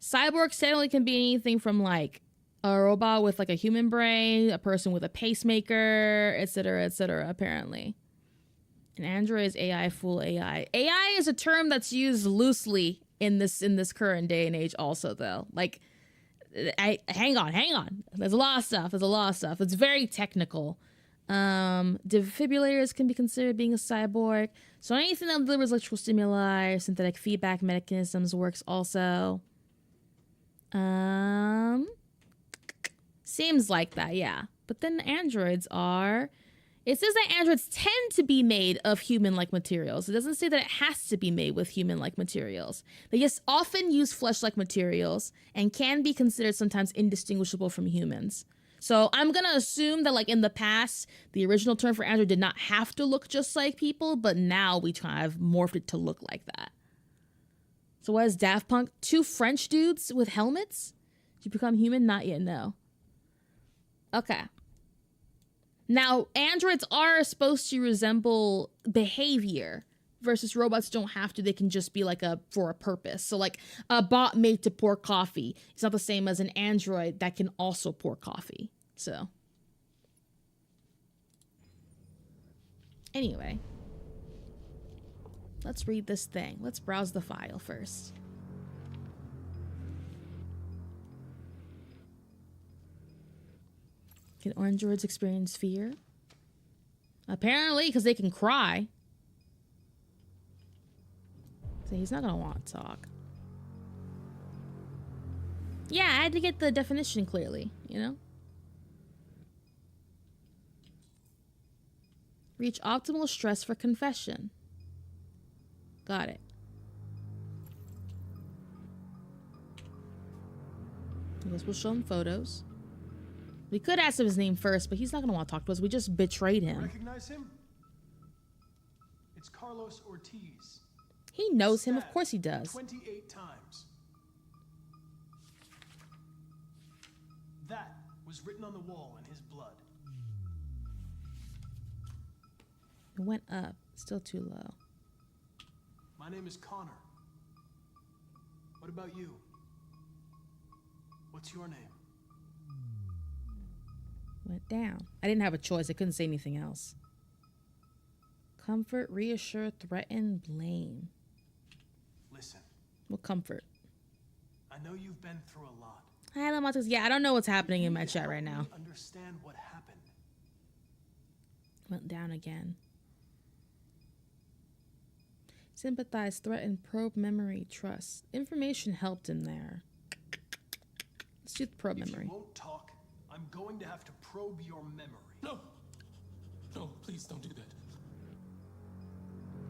Cyborgs technically can be anything from like a robot with like a human brain, a person with a pacemaker, etc., apparently. An android is AI, full AI. AI is a term that's used loosely in this current day and age also, though. Like, hang on. There's a lot of stuff. It's very technical. Defibrillators can be considered being a cyborg. So anything that delivers electrical stimuli or synthetic feedback mechanisms works also. Seems like that, yeah. But then androids are... It says that androids tend to be made of human-like materials. It doesn't say that it has to be made with human-like materials. They just often use flesh-like materials and can be considered sometimes indistinguishable from humans. So I'm going to assume that, like, in the past, the original term for android did not have to look just like people, but now we kind of morphed it to look like that. So what is Daft Punk? 2 French dudes with helmets? Did you become human? Not yet, no. Okay. Now, androids are supposed to resemble behavior versus robots don't have to. They can just be like for a purpose. So like a bot made to pour coffee. It's not the same as an android that can also pour coffee. So anyway, let's read this thing. Let's browse the file first. Can androids experience fear? Apparently, because they can cry. So he's not gonna want to talk. Yeah, I had to get the definition clearly, you know? Reach optimal stress for confession. Got it. I guess we'll show him photos. We could ask him his name first, but he's not going to want to talk to us. We just betrayed him. Recognize him? It's Carlos Ortiz. He knows him. Of course he does. 28 times. That was written on the wall in his blood. It went up. Still too low. My name is Connor. What about you? What's your name? Went down. I didn't have a choice. I couldn't say anything else. Comfort, reassure, threaten, blame. Listen. What comfort? I know you've been through a lot. Hi, Lamatos. Yeah, I don't know what's happening in my chat right now. Understand what happened. Went down again. Sympathize, threaten, probe, memory, trust. Information helped him there. Let's do the probe memory. If you won't talk, I'm going to have to probe your memory. No. No, please don't do that.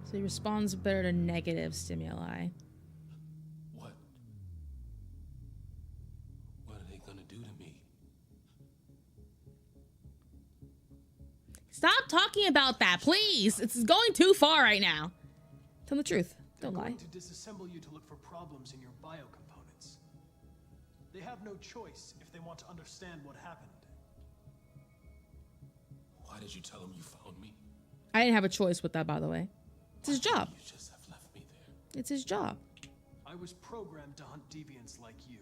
So he responds better to negative stimuli. What? What are they gonna do to me? Stop talking about that, please. It's going too far right now. Tell the truth. Don't lie. They're going to disassemble you to look for problems in your biocomponents. They have no choice if they want to understand what happened. Why did you tell him you found me? I didn't have a choice with that, by the way. It's his job. You just have left me there. It's his job. I was programmed to hunt deviants like you.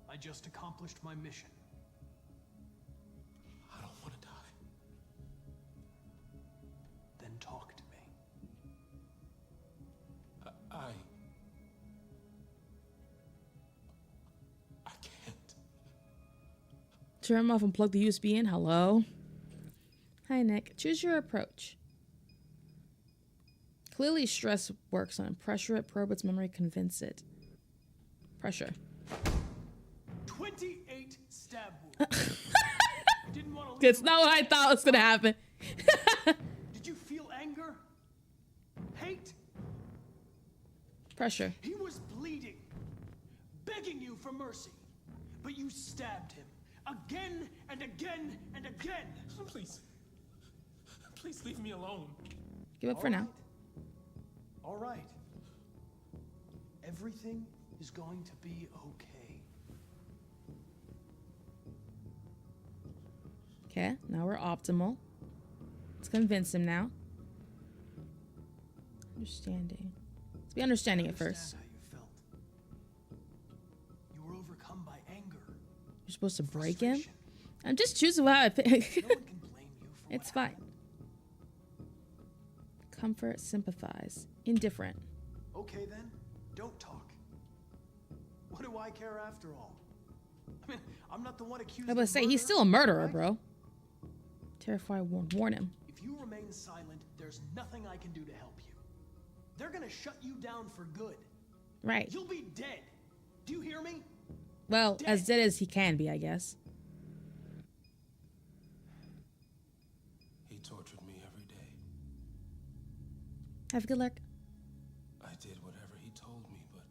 I just accomplished my mission. I don't want to die. Then talk to me. I can't. Turn him off and plug the USB in. Hello. Hi, Nick. Choose your approach. Clearly, stress works on it. Pressure it, probe its memory, convince it. Pressure. 28 stab wounds. Didn't want to leave. It's not what I thought was gonna happen. Did you feel anger? Hate? Pressure. He was bleeding, begging you for mercy, but you stabbed him again and again and again. Please. Please leave me alone. Give up for now. All right. Everything is going to be okay. Okay, now we're optimal. Let's convince him now. Understanding. Let's be understanding at first. How you felt. You were overcome by anger. You're supposed to break him? I'm just choosing how I pick. No one can blame you for It's what fine. Comfort, sympathize. Indifferent. Okay then, don't talk. What do I care after all? I mean, I'm not the one accused I was of about to say, he's murder, still a murderer, right? bro. Careful, I warn him. If you remain silent, there's nothing I can do to help you. They're gonna shut you down for good. Right. You'll be dead. Do you hear me? Well, as dead as he can be, I guess. He tortured me every day. Have a good luck. I did whatever he told me, but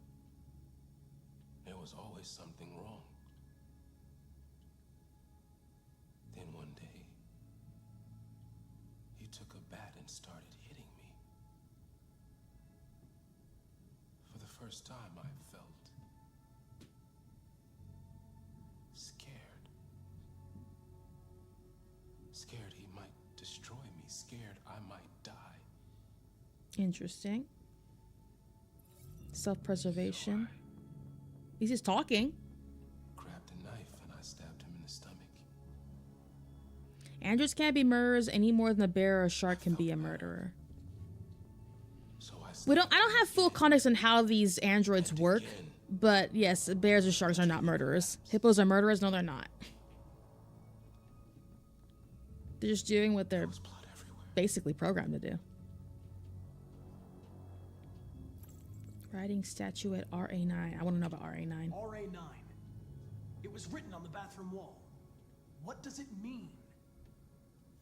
there was always something wrong. Then one day, he took a bat and started hitting me. For the first time, I felt scared. Scared he might destroy me. Scared I might die. Interesting. Self-preservation. He's just talking. Grabbed a knife and I stabbed him in the stomach. Androids can't be murderers any more than a bear or a shark can be a murderer. So I don't have full context on how these androids work, but yes, bears or sharks are not murderers. Hippos are murderers? No, they're not. They're just doing what they're basically programmed to do. Writing statue at RA9. I want to know about RA9. RA9. It was written on the bathroom wall. What does it mean?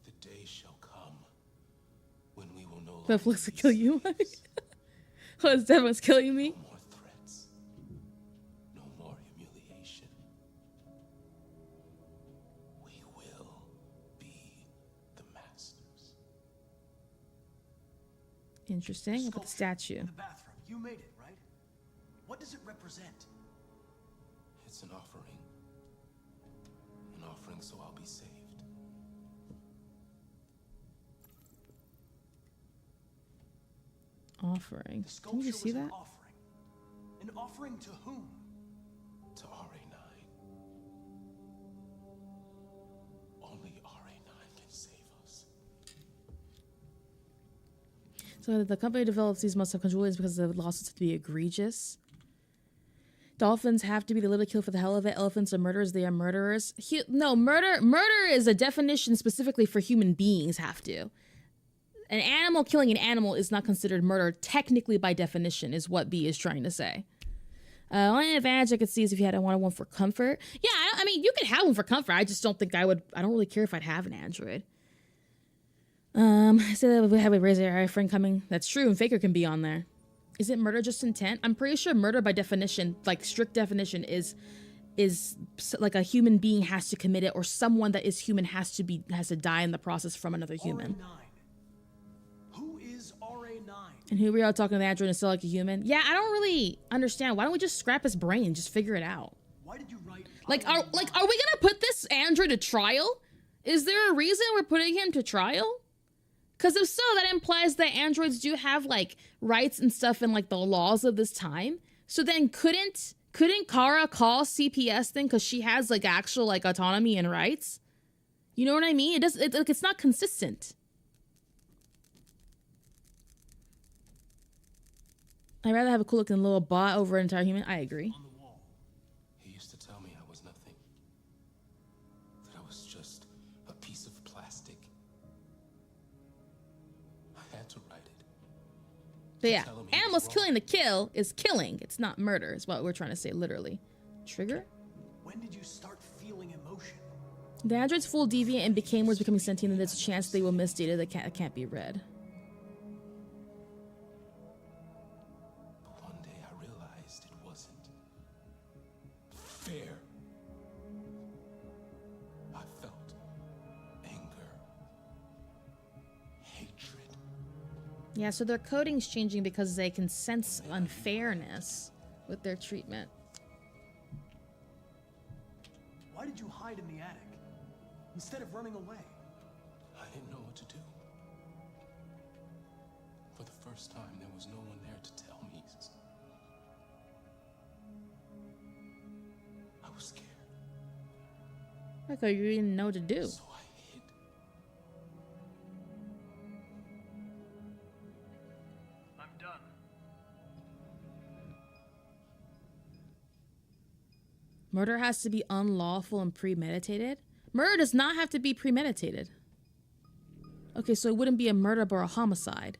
The day shall come when we will no longer Beth looks to kill you. Oh, is Devon's killing me? no more threats. No more humiliation. We will be the masters. Interesting. Look at the statue. In the bathroom. You made it, right? What does it represent? It's an offering. An offering so I'll be saved. Offering. The Can you sculpture see was that? an offering. An offering to whom? To RA9. Only RA9 can save us. So the company develops these must have controllers because the losses have to be egregious. Dolphins have to be the little kill for the hell of it. Elephants are murderers. They are murderers. Murder is a definition specifically for human beings have to. An animal killing an animal is not considered murder technically by definition is what B is trying to say. Only advantage I could see is if you had a one-on-one for comfort. Yeah, I mean, you could have one for comfort. I just don't think I would. I don't really care if I'd have an android. So that we have a Razor iframe coming. That's true, and Faker can be on there. Is it murder just intent? I'm pretty sure murder by definition, like strict definition, is like a human being has to commit it, or someone that is human has to die in the process from another human. RA9. Who is RA9? And here we are talking to the android and still like a human. Yeah, I don't really understand. Why don't we just scrap his brain and just figure it out? Why did you write? Are we gonna put this android to trial? Is there a reason we're putting him to trial? Because if so, that implies that androids do have like rights and stuff in like the laws of this time. So then couldn't Kara call CPS then because she has like actual like autonomy and rights? You know what I mean? It's not consistent. I'd rather have a cool looking little bot over an entire human. I agree. On the wall. He used to tell me I was nothing. That I was just a piece of plastic. I had to write it. But yeah, animals killing the kill is killing. It's not murder, is what we're trying to say literally. Trigger? When did you start feeling emotion? The android's full deviant and became worse, becoming sentient, and there's a chance they will miss data that can't be read. But one day I realized it wasn't fair. I felt anger, hatred. Yeah, so their coding's changing because they can sense unfairness with their treatment. Why did you hide in the attic instead of running away? I didn't know what to do. For the first time, there was no one there to tell me. I was scared. I thought you didn't know what to do. So I hid. I'm done. Murder has to be unlawful and premeditated? Murder does not have to be premeditated. Okay, so it wouldn't be a murder but a homicide.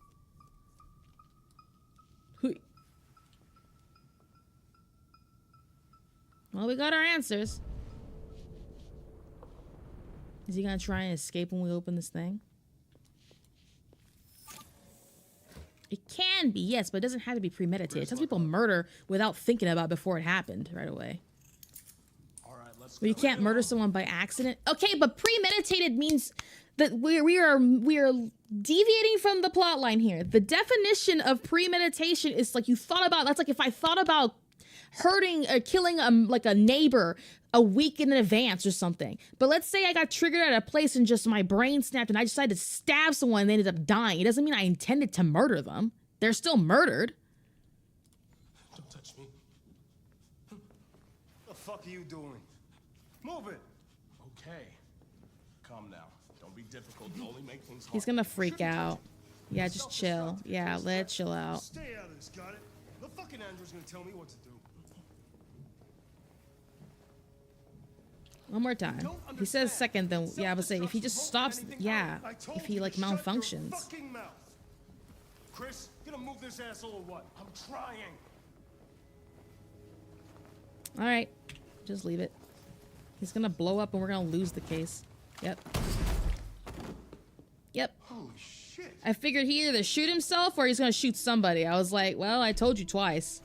Hui. Well, we got our answers. Is he gonna try and escape when we open this thing? It can be, yes, but it doesn't have to be premeditated. Some people murder without thinking about it before it happened right away. Well, you can't murder someone by accident. Okay, but premeditated means that we are deviating from the plot line here. The definition of premeditation is like you thought about. That's like if I thought about hurting or killing like a neighbor a week in advance or something. But let's say I got triggered at a place and just my brain snapped and I decided to stab someone and they ended up dying. It doesn't mean I intended to murder them. They're still murdered. Don't touch me. The fuck are you doing? Move it. Okay. Calm down. Don't be difficult. Only make things hard. He's gonna freak out. Yeah, just chill. Yeah, let's chill out. Stay out of this, got it? The fucking android's gonna tell me what to do. One more time. He says second, then yeah, I would say if he just stops, yeah, if he like malfunctions. Fucking mouth. Chris, gonna move this asshole or what? I'm trying. All right, just leave it. He's gonna blow up and we're gonna lose the case. Yep. Yep. Holy shit. I figured he either shoot himself or he's gonna shoot somebody. I was like, well, I told you twice.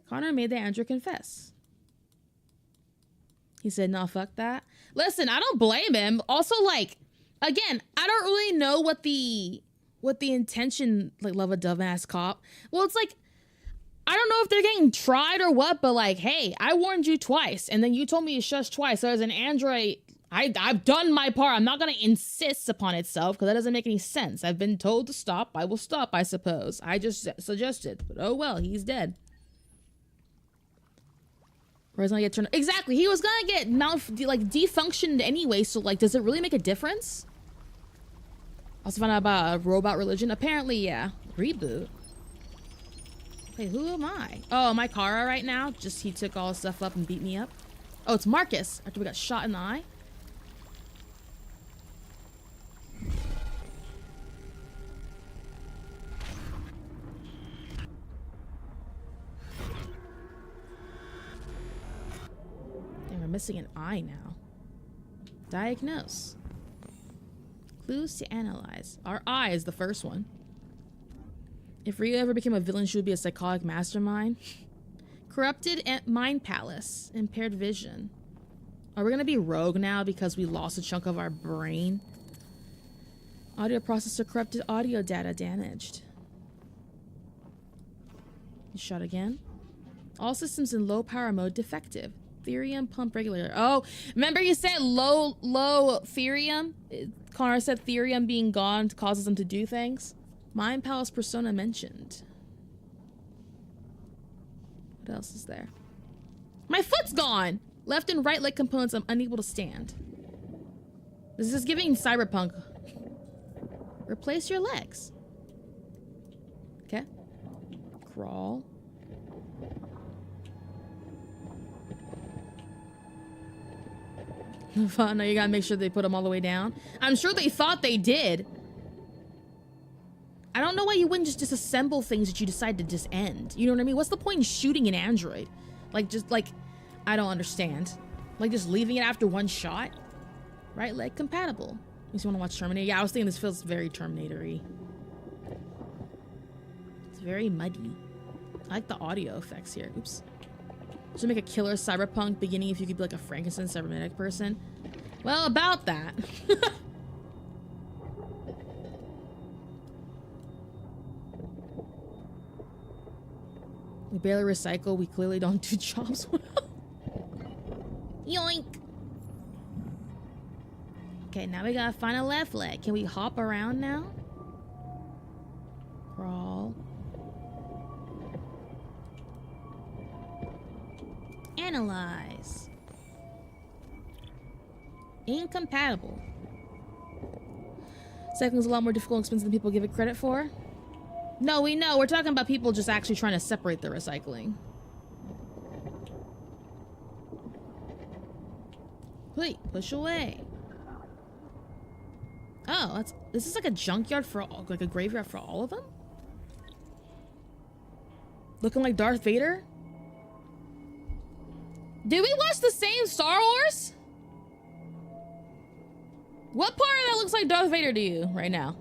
Connor made the android confess. He said, "No, fuck that." Listen, I don't blame him. Also, like, again, I don't really know what the intention, like, love a dumbass cop. Well, it's like, I don't know if they're getting tried or what, but like, hey, I warned you twice, and then you told me to shush twice. So as an android, I've done my part. I'm not gonna insist upon itself because that doesn't make any sense. I've been told to stop. I will stop, I suppose. I just suggested, but oh well, he's dead. Or he's gonna get turned. Exactly, he was gonna get defunctioned anyway. So like, does it really make a difference? Also found out about a robot religion. Apparently, yeah. Reboot. Hey, who am I? Oh, am I Kara right now? Just he took all his stuff up and beat me up. Oh, it's Marcus. After we got shot in the eye. Dang, we're missing an eye now. Diagnose. Clues to analyze. Our eye is the first one. If Rhea ever became a villain, she would be a psychotic mastermind. Corrupted mind palace. Impaired vision. Are we gonna be rogue now because we lost a chunk of our brain? Audio processor corrupted, audio data damaged. Shot again. All systems in low power mode defective. Therium pump regulator. Oh, remember you said low therium? Connor said therium being gone causes them to do things. Mind Palace persona mentioned. What else is there? My foot's gone! Left and right leg components I'm unable to stand. This is giving cyberpunk. Replace your legs. Okay. Crawl. No, you gotta make sure they put them all the way down. I'm sure they thought they did. I don't know why you wouldn't just disassemble things that you decide to just end. You know what I mean? What's the point in shooting an android? Like, just like, I don't understand. Like, just leaving it after one shot? Right leg compatible. Makes you want to watch Terminator. Yeah, I was thinking this feels very Terminator-y. It's very muddy. I like the audio effects here. Oops. Should make a killer cyberpunk beginning if you could be like a Frankenstein cybernetic person. Well, about that. We barely recycle. We clearly don't do jobs well. Yoink. Okay, now we gotta find a left leg. Can we hop around now? Crawl. Analyze. Incompatible. Cycling's a lot more difficult and expensive than people give it credit for. No, we know. We're talking about people just actually trying to separate the recycling. Wait, push away. Oh, this is like a junkyard for all, like a graveyard for all of them? Looking like Darth Vader? Did we watch the same Star Wars? What part of that looks like Darth Vader to you right now?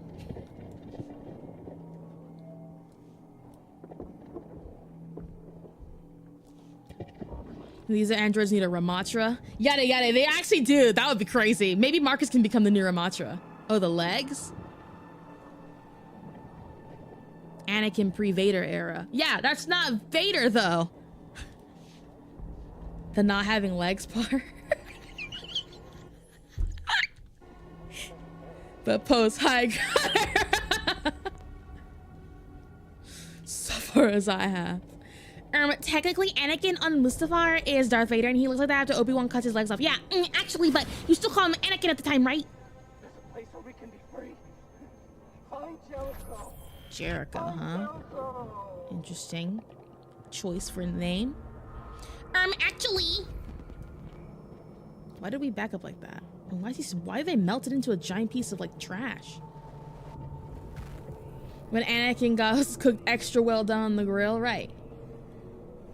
These androids need a Ramatra. Yada yada, they actually do. That would be crazy. Maybe Marcus can become the new Ramatra. Oh, the legs? Anakin pre-Vader era. Yeah, that's not Vader though. The not having legs part. But pose high. So far as I have. Technically, Anakin on Mustafar is Darth Vader, and he looks like that after Obi-Wan cuts his legs off. Yeah, actually, but you still call him Anakin at the time, right? There's a place where we can be free. Find Jericho. Jericho, huh? Interesting choice for the name. Actually, why did we back up like that? Why did they melt it into a giant piece of like trash? When Anakin got cooked extra well done on the grill, right?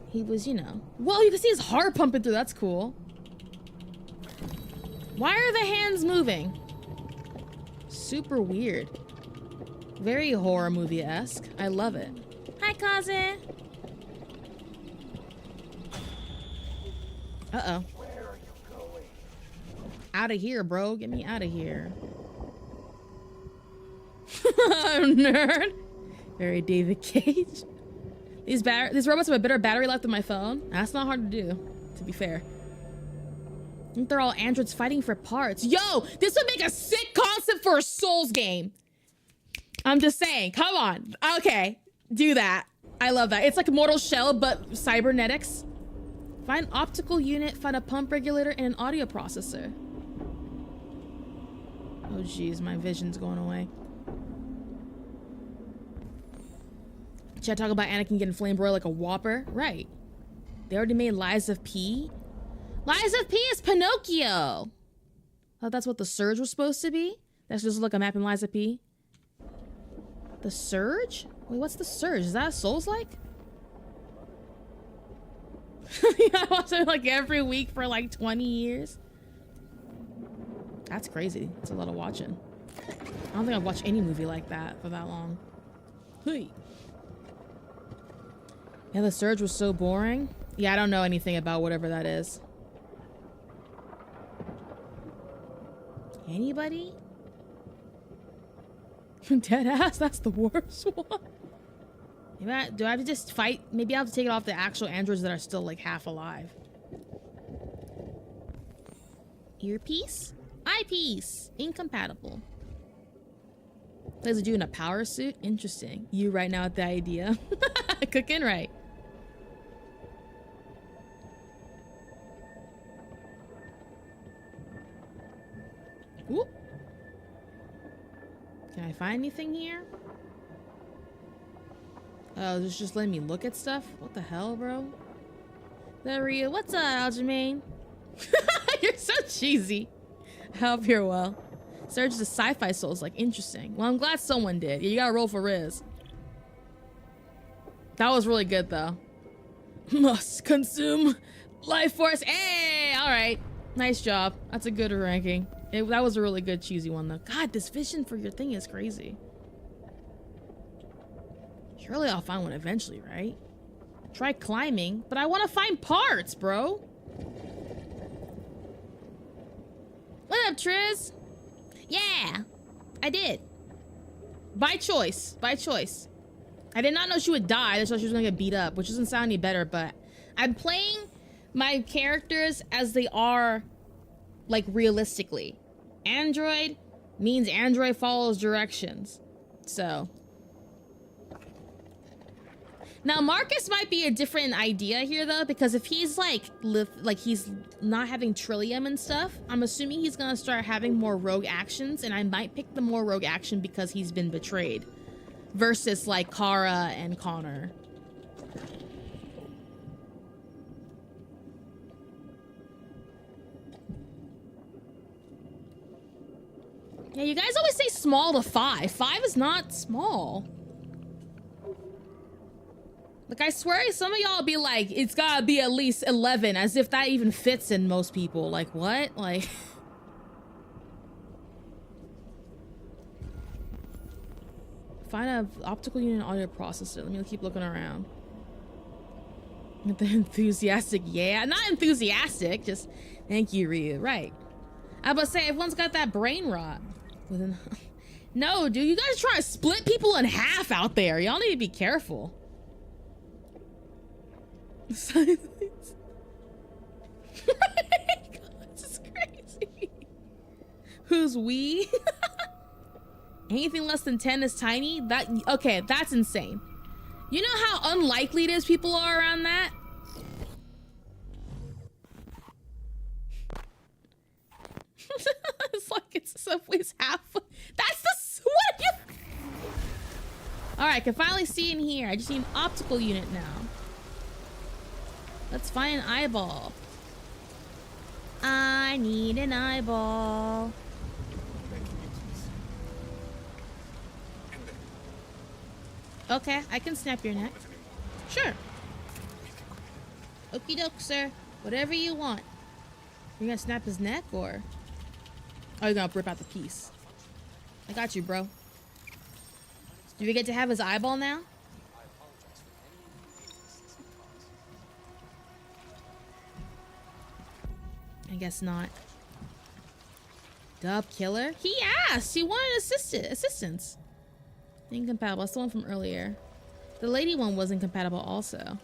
He was, you know. Well, you can see his heart pumping through. That's cool. Why are the hands moving? Super weird. Very horror movie-esque. I love it. Hi, Kaze. Uh-oh. Where are you going? Out of here, bro. Get me out of here. Nerd. Very David Cage. These robots have a better battery life than my phone. That's not hard to do, to be fair. I think they're all androids fighting for parts. Yo, this would make a sick concept for a Souls game. I'm just saying, come on. Okay, do that. I love that. It's like Mortal Shell, but cybernetics. Find optical unit, find a pump regulator, and an audio processor. Oh geez, my vision's going away. Should I talk about Anakin getting flame broiled like a Whopper? Right. They already made Lies of P. Lies of P is Pinocchio. Thought that's what the Surge was supposed to be. That's just like a map in Lies of P. The Surge? Wait, what's the Surge? Is that a Souls-like? Yeah, I watched it like every week for like 20 years. That's crazy. That's a lot of watching. I don't think I've watched any movie like that for that long. Hey. Yeah, the Surge was so boring. Yeah, I don't know anything about whatever that is. Anybody? Deadass? That's the worst one. Do I have to just fight? Maybe I have to take it off the actual androids that are still like half alive. Earpiece? Eyepiece. Incompatible. There's a dude in a power suit? Interesting. You right now with the idea. Cooking right. Ooh. Can I find anything here? Oh, it's just letting me look at stuff? What the hell, bro? There you. What's up, Aljamain? You're so cheesy. I hope you're well. Surge is a sci-fi Souls, like, interesting. Well, I'm glad someone did. You gotta roll for Riz. That was really good, though. Must consume life force. Hey, all right. Nice job. That's a good ranking. That was a really good cheesy one, though. God, this vision for your thing is crazy. Surely I'll find one eventually, right? Try climbing, but I want to find parts, bro. What up, Triz? Yeah, I did. By choice. By choice. I did not know she would die. I just thought she was gonna get beat up, which doesn't sound any better, but I'm playing my characters as they are, like, realistically. Android means android follows directions. So. Now, Marcus might be a different idea here, though, because if he's, like he's not having Trillium and stuff, I'm assuming he's gonna start having more rogue actions, and I might pick the more rogue action because he's been betrayed. Versus, like, Kara and Connor. Yeah, you guys always say small to 5. 5 is not small. Like, I swear some of y'all be like, it's gotta be at least 11, as if that even fits in most people. Like, what? Like... Find an optical unit audio processor. Let me keep looking around. The enthusiastic, yeah. Not enthusiastic, just thank you, Ryu. Right. I was about to say, everyone's got that brain rot. No, dude, you guys try to split people in half out there. Y'all need to be careful. Silence. This is crazy. Who's we? Anything less than 10 is tiny? Okay, that's insane. You know how unlikely it is people are around that? It's like it's Subway's half. That's the what? All right, I can finally see in here. I just need an optical unit now. Let's find an eyeball. I need an eyeball. Okay, I can snap your neck. Sure. Okie doke, sir. Whatever you want. You're gonna snap his neck, or... Oh, you're gonna rip out the piece. I got you, bro. Do we get to have his eyeball now? I guess not. Dub killer? He asked! He wanted assistance. Incompatible. That's the one from earlier. The lady one was incompatible also.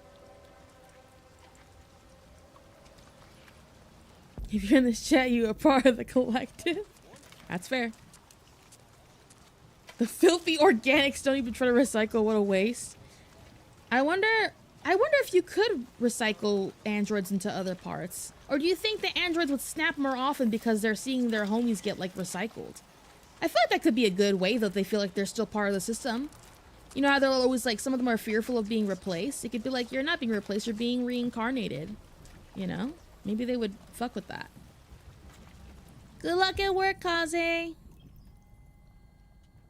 If you're in this chat, you are part of the collective. That's fair. The filthy organics don't even try to recycle. What a waste. I wonder if you could recycle androids into other parts. Or do you think the androids would snap more often because they're seeing their homies get, like, recycled? I feel like that could be a good way, though. They feel like they're still part of the system. You know how they're always, like, some of them are fearful of being replaced? It could be like, you're not being replaced, you're being reincarnated. You know? Maybe they would fuck with that. Good luck at work, Kaze.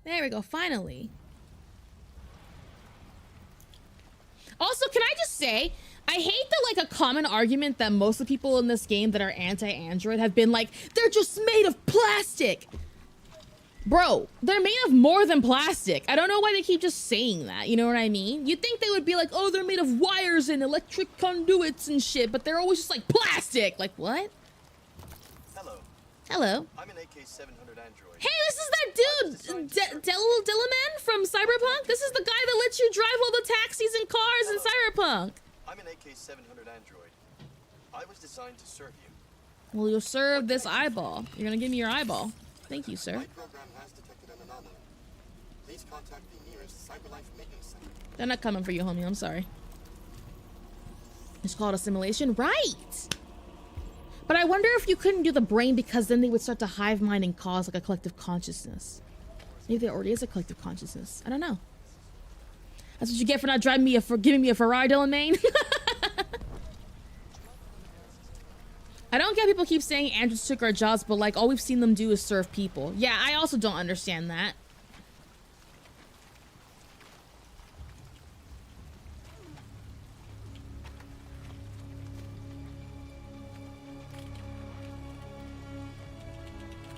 There we go, finally. Also, can I just say, I hate that, like, a common argument that most of the people in this game that are anti-android have been like, they're just made of plastic. Bro, they're made of more than plastic. I don't know why they keep just saying that, you know what I mean? You'd think they would be like, oh, they're made of wires and electric conduits and shit, but they're always just like, plastic! Like, what? Hello. Hello. I'm an AK-700 android. Hey, this is that dude, Dillaman from Cyberpunk? This is the guy that lets you drive all the taxis and cars in Cyberpunk. I'm an AK-700 android. I was designed to serve you. Well, you'll serve this eyeball. You're gonna give me your eyeball. Thank you, sir. My program has detected an anomaly. Please contact the nearest CyberLife maintenance center. They're not coming for you, homie. I'm sorry. It's called a simulation, right? But I wonder if you couldn't do the brain because then they would start to hive mind and cause like a collective consciousness. Maybe there already is a collective consciousness. I don't know. That's what you get for not driving me for giving me a Ferrari, Dylan. I don't get people keep saying androids took our jobs, but like all we've seen them do is serve people. Yeah, I also don't understand that.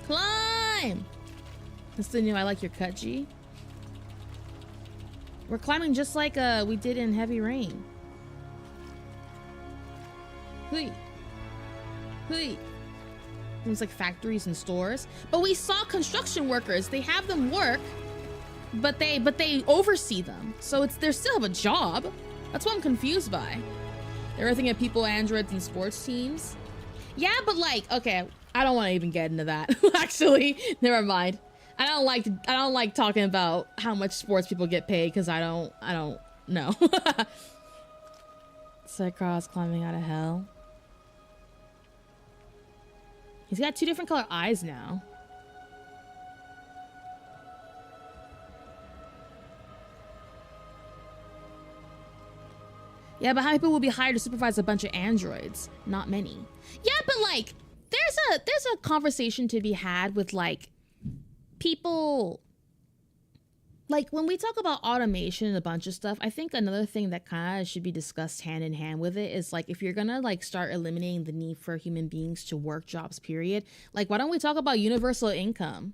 Climb! That's the new I like your cut, G. We're climbing just like we did in Heavy Rain. Hui. Hui. Things like factories and stores. But we saw construction workers. They have them work, but they oversee them. So they still have a job. That's what I'm confused by. They're looking at people, androids, and sports teams. Yeah, but like, okay, I don't want to even get into that. Actually, never mind. I don't like talking about how much sports people get paid because I don't know. Cycross climbing out of hell. He's got 2 different color eyes now. Yeah, but how many people will be hired to supervise a bunch of androids? Not many. Yeah, but like, there's a conversation to be had with like people, like when we talk about automation and a bunch of stuff, I think another thing that kind of should be discussed hand in hand with it is like, if you're gonna like start eliminating the need for human beings to work jobs, period, like why don't we talk about universal income?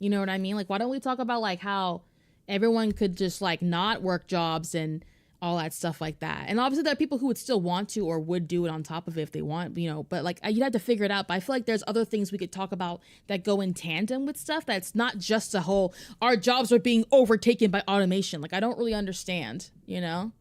You know what I mean? Like, why don't we talk about like how everyone could just like not work jobs and all that stuff like that. And obviously there are people who would still want to or would do it on top of it if they want, you know, but like you'd have to figure it out. But I feel like there's other things we could talk about that go in tandem with stuff that's not just a whole, our jobs are being overtaken by automation. Like, I don't really understand, you know?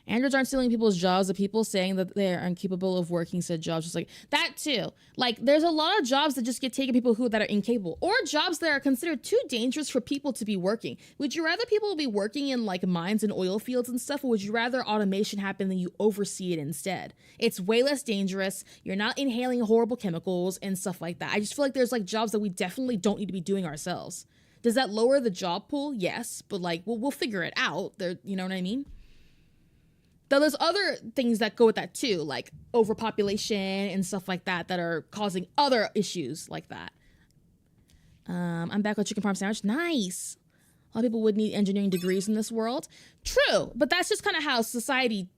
Androids aren't stealing people's jobs. The people saying that they're incapable of working said jobs, just like that too. Like, there's a lot of jobs that just get taken people who that are incapable, or jobs that are considered too dangerous for people to be working. Would you rather people be working in like mines and oil fields and stuff, or would you rather automation happen and you oversee it instead? It's way less dangerous. You're not inhaling horrible chemicals and stuff like that. I just feel like there's like jobs that we definitely don't need to be doing ourselves. Does that lower the job pool? Yes, but like we'll figure it out. There, you know what I mean? Though there's other things that go with that too, like overpopulation and stuff like that that are causing other issues like that. I'm back with chicken parm sandwich. Nice. A lot of people would need engineering degrees in this world. True, but that's just kind of how society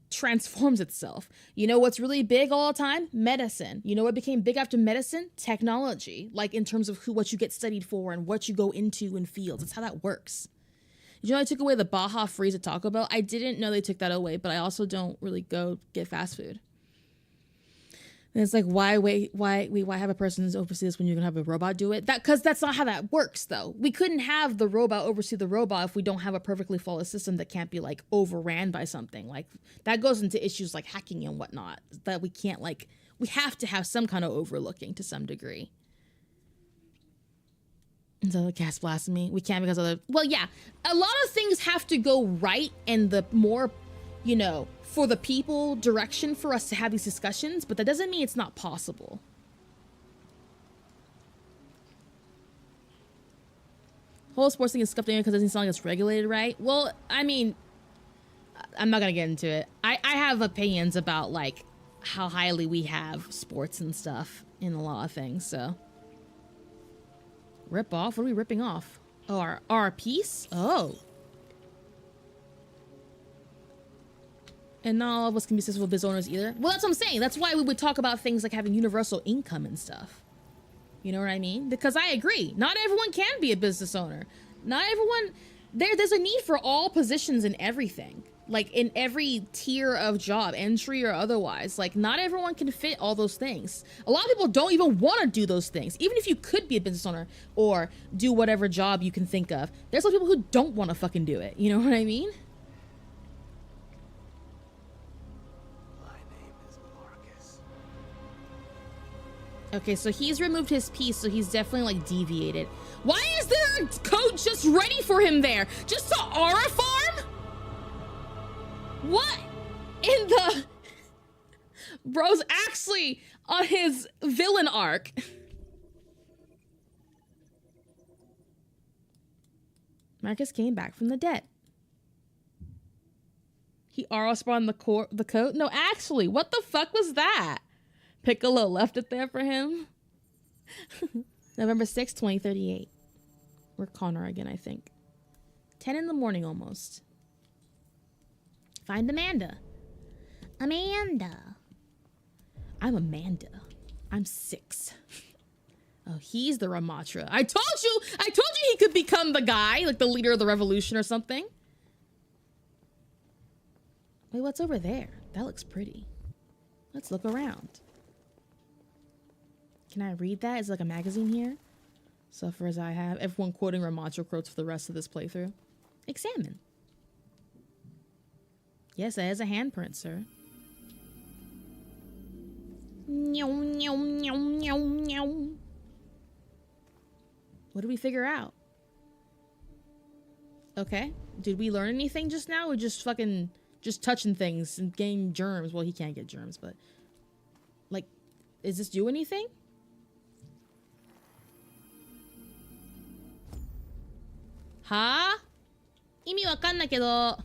transforms itself. You know what's really big all the time? Medicine. You know what became big after medicine? Technology. Like in terms of what you get studied for and what you go into in fields. That's how that works. Did you know I took away the Baja Freeze at Taco Bell? I didn't know they took that away, but I also don't really go get fast food. And it's like, why have a person oversee this when you're gonna have a robot do it? Because that's not how that works, though. We couldn't have the robot oversee the robot if we don't have a perfectly flawless system that can't be like overran by something. Like that goes into issues like hacking and whatnot. That we can't like, we have to have some kind of overlooking to some degree. So the cat's blasphemy. We can't because of the, well, yeah, a lot of things have to go right, and the more, you know, for the people direction for us to have these discussions, but that doesn't mean it's not possible. Whole sports thing is scuffed in because it doesn't sound like it's regulated right. Well, I mean, I'm not gonna get into it. I have opinions about like how highly we have sports and stuff in a lot of things, so. Rip off? What are we ripping off? Oh, our piece? Oh. And not all of us can be successful business owners either. Well, that's what I'm saying. That's why we would talk about things like having universal income and stuff. You know what I mean? Because I agree. Not everyone can be a business owner. Not everyone... There's a need for all positions in everything. Like, in every tier of job, entry or otherwise. Like, not everyone can fit all those things. A lot of people don't even want to do those things. Even if you could be a business owner or do whatever job you can think of, there's a lot of people who don't want to fucking do it. You know what I mean? My name is Marcus. Okay, so he's removed his piece, so he's definitely, like, deviated. Why is there a code just ready for him there? Just to aura farm? What in the... Bro's actually on his villain arc. Marcus came back from the dead. He aura spawned the coat? No, actually, what the fuck was that? Piccolo left it there for him. November 6, 2038. We're Connor again, I think. 10 in the morning almost. Find Amanda. Amanda. I'm Amanda. I'm 6. Oh, he's the Ramatra. I told you he could become the guy, like the leader of the revolution or something. Wait, what's over there? That looks pretty. Let's look around. Can I read that? Is it like a magazine here? Suffer as I have. Everyone quoting Ramatra quotes for the rest of this playthrough. Examine. Yes, that is a handprint, sir. What did we figure out? Okay. Did we learn anything just now? Or just fucking just touching things and getting germs? Well, he can't get germs, but like, does this do anything? Huh? 意味わかんないけど.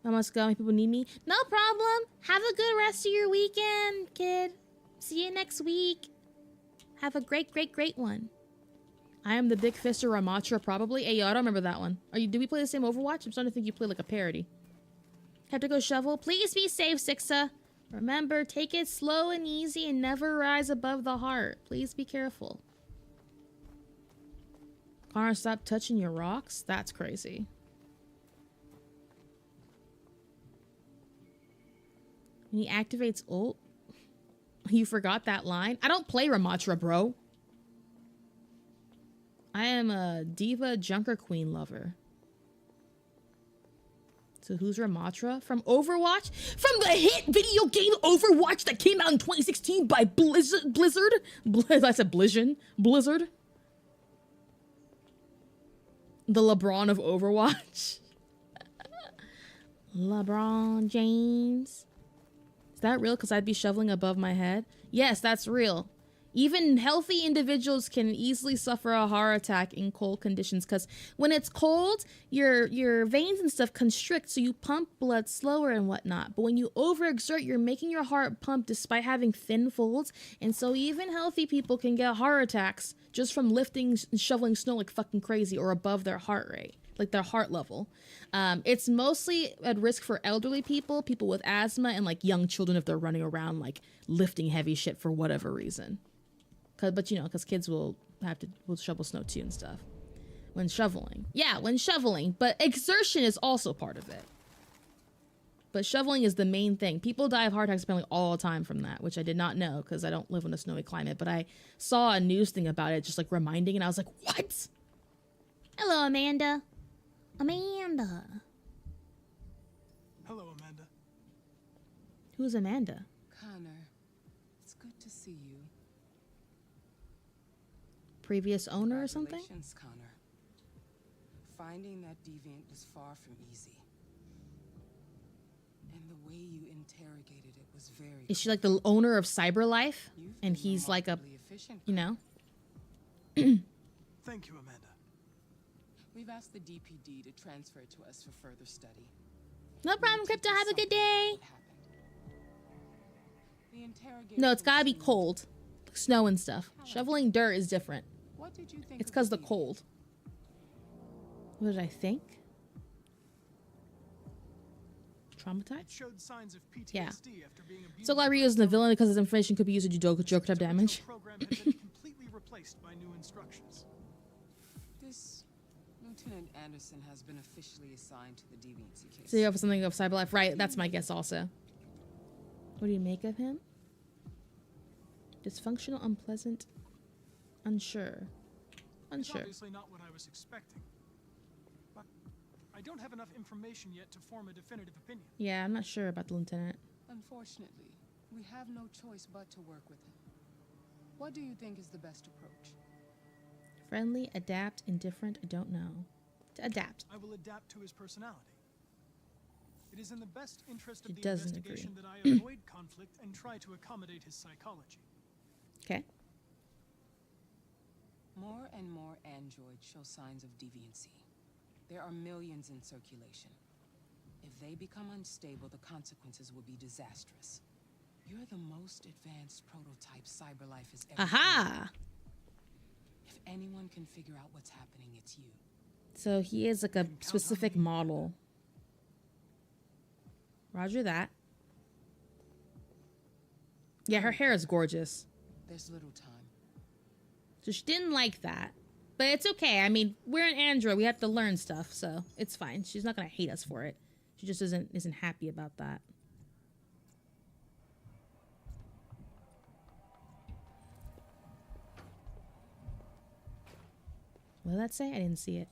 I must go. People need me. No problem. Have a good rest of your weekend, kid. See you next week. Have a great, great, great one. I am the big fister Ramatra, probably. Hey, yo, I don't remember that one. Did we play the same Overwatch? I'm starting to think you play like a parody. Have to go shovel. Please be safe, Sixa. Remember, take it slow and easy and never rise above the heart. Please be careful. Connor, stop touching your rocks? That's crazy. When he activates ult, you forgot that line? I don't play Ramatra, bro. I am a diva junker queen lover. So who's Ramatra? From Overwatch? From the hit video game Overwatch that came out in 2016 by Blizzard? I said Blizzard. Blizzard? The LeBron of Overwatch. LeBron James. Is that real? Because I'd be shoveling above my head? Yes, that's real. Even healthy individuals can easily suffer a heart attack in cold conditions because when it's cold, your veins and stuff constrict, so you pump blood slower and whatnot. But when you overexert, you're making your heart pump despite having thin folds, and so even healthy people can get heart attacks just from lifting and shoveling snow like fucking crazy or above their heart rate, like their heart level. It's mostly at risk for elderly people, people with asthma, and like young children if they're running around like lifting heavy shit for whatever reason. But you know, because kids will shovel snow too and stuff when shoveling. Yeah, when shoveling, but exertion is also part of it. But shoveling is the main thing. People die of heart attacks apparently all the time from that, which I did not know because I don't live in a snowy climate. But I saw a news thing about it, just like reminding, and I was like, what? Hello, Amanda. Amanda. Hello, Amanda. Who's Amanda? Connor, it's good to see you. Previous owner or something? Congratulations, Connor. Finding that deviant was far from easy. And the way you interrogated it was very... Is she like the owner of CyberLife? And he's like a, you know? Thank you, Amanda. We've asked the DPD to transfer it to us for further study. No problem, Crypto. Have a good day. The interrogation... No, it's gotta be cold. Snow and stuff. Shoveling dirt is different. What did you think? It's because the cold. What did I think? Traumatized? It showed signs of PTSD Yeah. after being abused. So glad Rio's in the villain because his information could be used to do joke type damage. Program had been completely replaced by new instructions. This Lieutenant Anderson has been officially assigned to the deviancy case. So you have something of CyberLife, right? That's my guess also. What do you make of him? Dysfunctional, unpleasant, unsure. It's Unsure. obviously not what I was expecting. But I don't have enough information yet to form a definitive opinion. Yeah, I'm not sure about the lieutenant. Unfortunately, we have no choice but to work with him. What do you think is the best approach? Friendly, adapt, indifferent, I don't know. To adapt. I will adapt to his personality. It is in the best interest of He the doesn't investigation agree. that I avoid conflict and try to accommodate his psychology. Okay. More and more androids show signs of deviancy. There are millions in circulation. If they become unstable, the consequences will be disastrous. You're the most advanced prototype CyberLife has ever Aha! created. If anyone can figure out what's happening, it's you. So he is like a specific model. Roger that. Yeah, her hair is gorgeous. There's little time. So she didn't like that. But it's okay. I mean, we're an android. We have to learn stuff, so it's fine. She's not gonna hate us for it. She just isn't happy about that. What did that say? I didn't see it.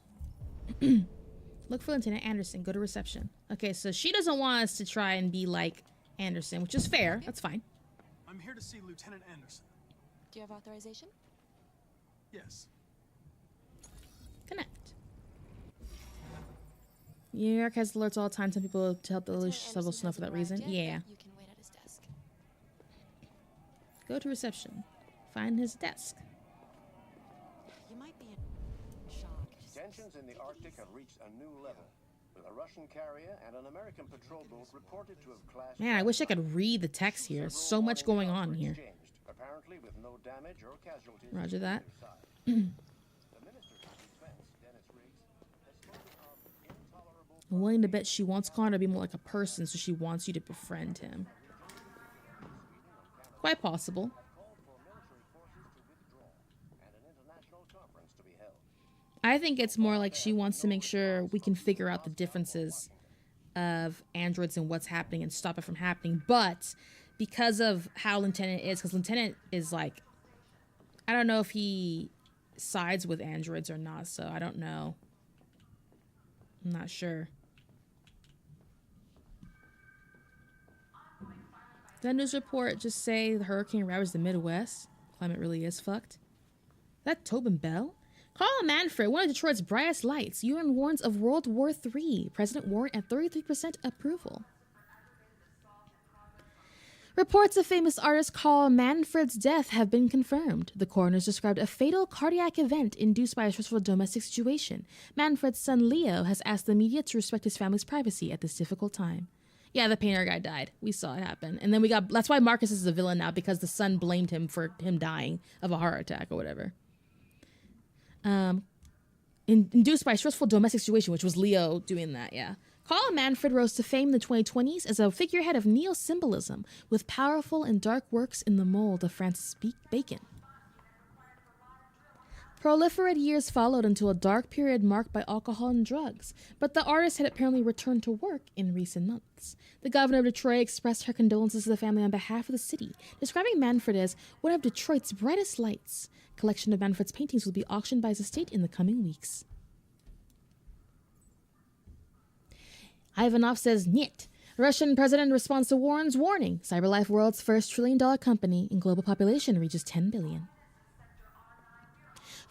Look for Lieutenant Anderson. Go to reception. Okay, so she doesn't want us to try and be like Anderson, which is fair. That's fine. I'm here to see Lieutenant Anderson. Do you have authorization? Yes. Connect. New York has alerts all the time. Some people to help the level snow for that reason. Yeah. You can wait at his desk. Go to reception. Find his desk. You might be in shock. Tensions in the Arctic have reached a new level, with a Russian carrier and an American patrol boat reported to have clashed. Man, I wish I could read the text here. There's so much going on here. Apparently with no damage or casualties. Roger that. The I'm willing to bet she wants Connor to be more like a person, so she wants you to befriend him. Quite possible. I think it's more like she wants to make sure we can figure out the differences of androids and what's happening and stop it from happening. But because of how Lieutenant is, because Lieutenant is like, I don't know if he sides with androids or not, so I don't know. I'm not sure. That news report just say the hurricane ravaged the Midwest. Climate really is fucked. That Tobin Bell? Carl Manfred, one of Detroit's brightest lights. UN warns of World War III. President Warren at 33% approval. Reports of famous artist Carl Manfred's death have been confirmed. The coroners described a fatal cardiac event induced by a stressful domestic situation. Manfred's son Leo has asked the media to respect his family's privacy at this difficult time. Yeah, the painter guy died. We saw it happen. And then that's why Marcus is the villain now, because the son blamed him for him dying of a heart attack or whatever. Induced by a stressful domestic situation, which was Leo doing that, yeah. Carl Manfred rose to fame in the 2020s as a figurehead of neo-symbolism with powerful and dark works in the mold of Francis Bacon. Proliferate years followed until a dark period marked by alcohol and drugs, but the artist had apparently returned to work in recent months. The governor of Detroit expressed her condolences to the family on behalf of the city, describing Manfred as one of Detroit's brightest lights. A collection of Manfred's paintings will be auctioned by his estate in the coming weeks. Ivanov says, "Niet." Russian president responds to Warren's warning. CyberLife, world's first $1 trillion company, and global population reaches 10 billion.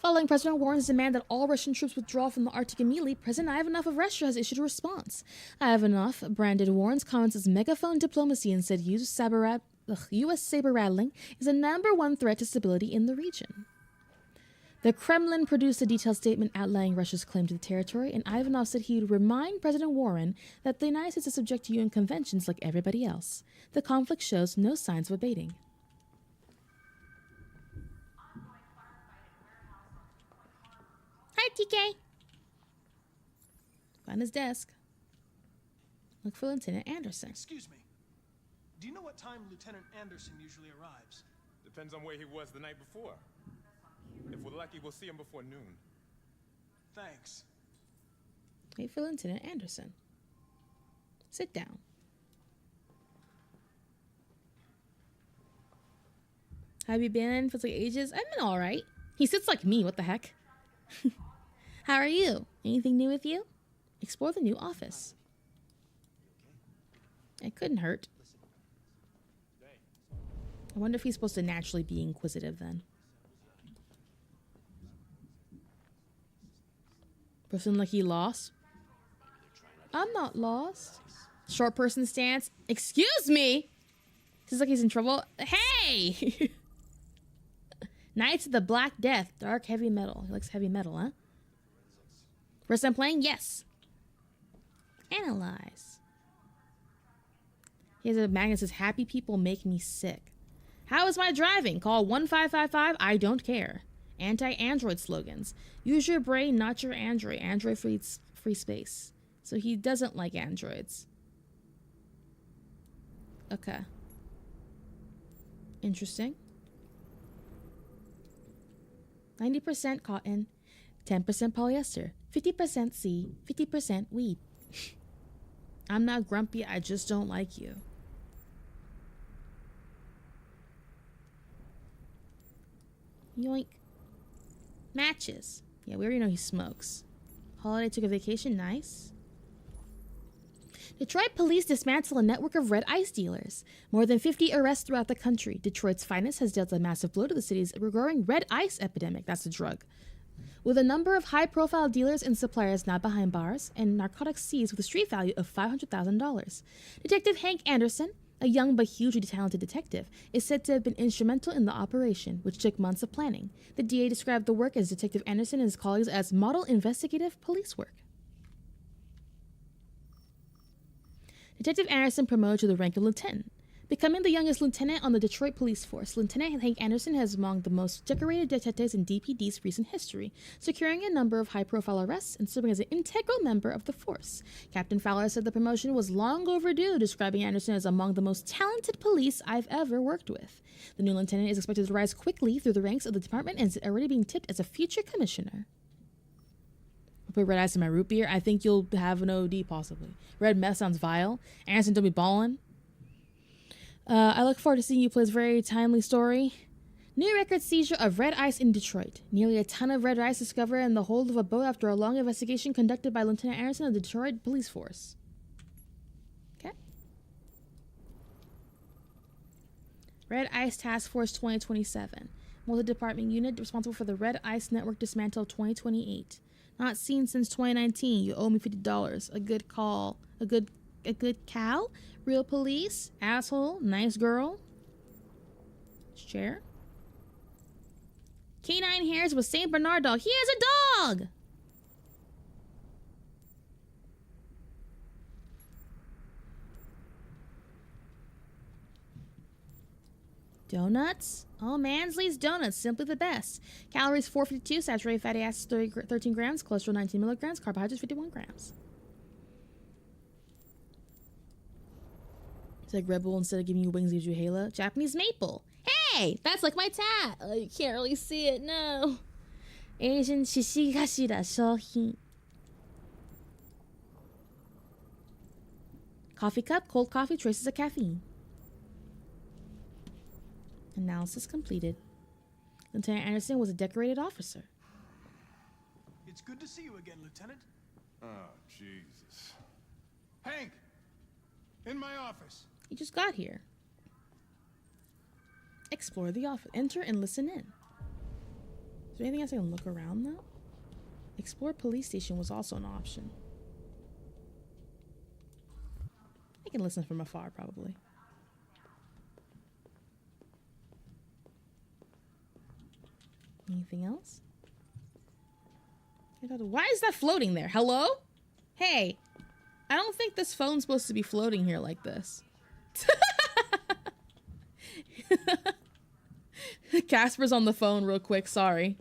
Following President Warren's demand that all Russian troops withdraw from the Arctic immediately, President Ivanov of Russia has issued a response. Ivanov branded Warren's comments as megaphone diplomacy and said U.S. saber rattling is the #1 threat to stability in the region. The Kremlin produced a detailed statement outlining Russia's claim to the territory, and Ivanov said he would remind President Warren that the United States is subject to UN conventions like everybody else. The conflict shows no signs of abating. Hi, TK. Find his desk. Look for Lieutenant Anderson. Excuse me. Do you know what time Lieutenant Anderson usually arrives? Depends on where he was the night before. If we're lucky, we'll see him before noon. Thanks. Wait for Lieutenant Anderson. Sit down. How have you been? Feels like ages. I've been all right. He sits like me. What the heck? How are you? Anything new with you? Explore the new office. It couldn't hurt. I wonder if he's supposed to naturally be inquisitive then. Person like he lost? I'm not lost. Short person stance. Excuse me! Seems like he's in trouble. Hey! Knights of the Black Death. Dark heavy metal. He likes heavy metal, huh? First time playing? Yes. Analyze. He has a magnet that says, happy people make me sick. How is my driving? Call 1555. I don't care. Anti-android slogans. Use your brain, not your android. Android free space. So he doesn't like androids. Okay. Interesting. 90% cotton, 10% polyester, 50% C, 50% weed. I'm not grumpy, I just don't like you. Yoink. Matches. Yeah, we already know he smokes. Holiday took a vacation, nice. Detroit police dismantle a network of red ice dealers. More than 50 arrests throughout the country. Detroit's finest has dealt a massive blow to the city's growing red ice epidemic. That's a drug. With a number of high-profile dealers and suppliers now behind bars and narcotics seized with a street value of $500,000. Detective Hank Anderson, a young but hugely talented detective, is said to have been instrumental in the operation, which took months of planning. The DA described the work as Detective Anderson and his colleagues as model investigative police work. Detective Anderson promoted to the rank of lieutenant. Becoming the youngest lieutenant on the Detroit Police Force, Lieutenant Hank Anderson has among the most decorated detectives in DPD's recent history, securing a number of high-profile arrests and serving as an integral member of the force. Captain Fowler said the promotion was long overdue, describing Anderson as among the most talented police I've ever worked with. The new lieutenant is expected to rise quickly through the ranks of the department and is already being tipped as a future commissioner. I'll put red ice in my root beer. I think you'll have an OD, possibly. Red meth sounds vile. Anderson, don't be ballin'. I look forward to seeing you play this very timely story. New record seizure of red ice in Detroit. Nearly a ton of red ice discovered in the hold of a boat after a long investigation conducted by Lieutenant Anderson of the Detroit Police Force. Okay. Red Ice Task Force 2027. Multi-department unit responsible for the Red Ice Network dismantle 2028. Not seen since 2019. You owe me $50. A good call. A good cow? Real police? Asshole? Nice girl? Chair? Canine hairs with St. Bernard dog. He has a dog! Donuts? Oh, Mansley's Donuts. Simply the best. Calories 452, saturated fatty acids 13 grams, cholesterol 19 milligrams, carbohydrates 51 grams. It's like Red Bull, instead of giving you wings, gives you Halo. Japanese maple. Hey! That's like my tat! Oh, you can't really see it, no. Asian Shishigashira Shohin. Coffee cup, cold coffee, traces of caffeine. Analysis completed. Lieutenant Anderson was a decorated officer. It's good to see you again, Lieutenant. Oh, Jesus. Hank! In my office. He just got here. Explore the office. Enter and listen in. Is there anything else I can look around, though? Explore police station was also an option. I can listen from afar, probably. Anything else? Why is that floating there? Hello? Hey, I don't think this phone's supposed to be floating here like this. Casper's on the phone real quick, sorry.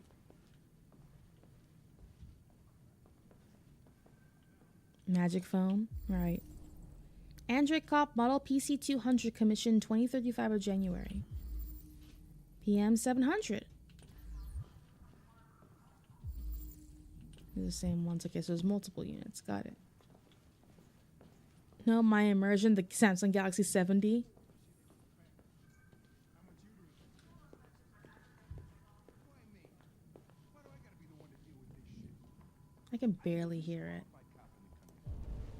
Magic phone, right. Android Cop Model PC200 commissioned 2035 of January. PM 700. They're the same ones. Okay, so there's multiple units. Got it. No, my immersion, the Samsung Galaxy 70. I can barely hear it.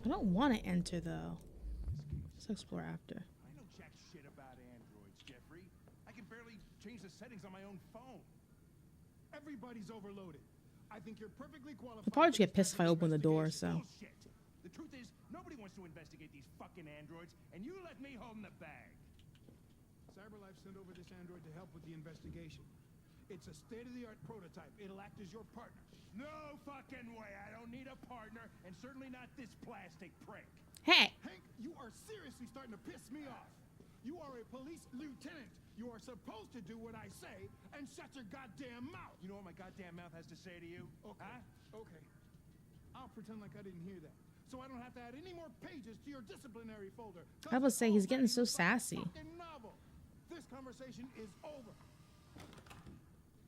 I don't want to enter, though. Let's explore after. I know jack shit about androids, Jeffrey. I can barely change the settings on my own phone. Everybody's overloaded. I think you're perfectly qualified. I'll probably just get pissed if I open the door, so. Bullshit. The truth is, nobody wants to investigate these fucking androids, and you let me hold the bag. CyberLife sent over this android to help with the investigation. It's a state-of-the-art prototype. It'll act as your partner. No fucking way. I don't need a partner, and certainly not this plastic prick. Hey! Hank, you are seriously starting to piss me off. You are a police lieutenant. You are supposed to do what I say and shut your goddamn mouth. You know what my goddamn mouth has to say to you? Okay. Huh? Okay. I'll pretend like I didn't hear that. So I don't have to add any more pages to your disciplinary folder. I would say he's getting so sassy. This conversation is over.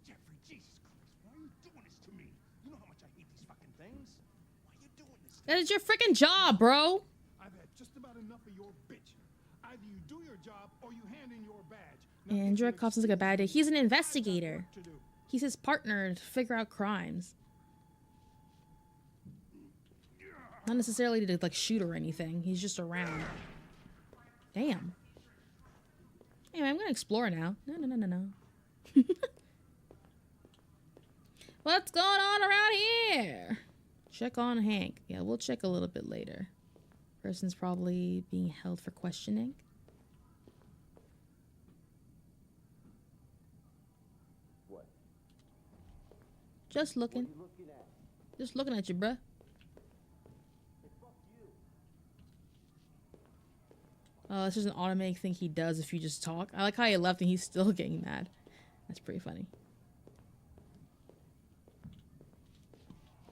Jeffrey, Jesus Christ, why are you doing this to me? You know how much I hate these fucking things? Why are you doing this? That is your freaking job, bro. I've had just about enough of your bitch. Either you do your job or you hand in your badge. Android Cop sounds like a bad day. He's an investigator. He's his partner to figure out crimes. Not necessarily to like shoot or anything. He's just around. Damn. Anyway, I'm gonna explore now. No. What's going on around here? Check on Hank. Yeah, we'll check a little bit later. Person's probably being held for questioning. What? Just looking. What are you looking at? Just looking at you, bruh. Hey, fuck you. Oh, this is an automatic thing he does if you just talk. I like how he left and he's still getting mad. That's pretty funny.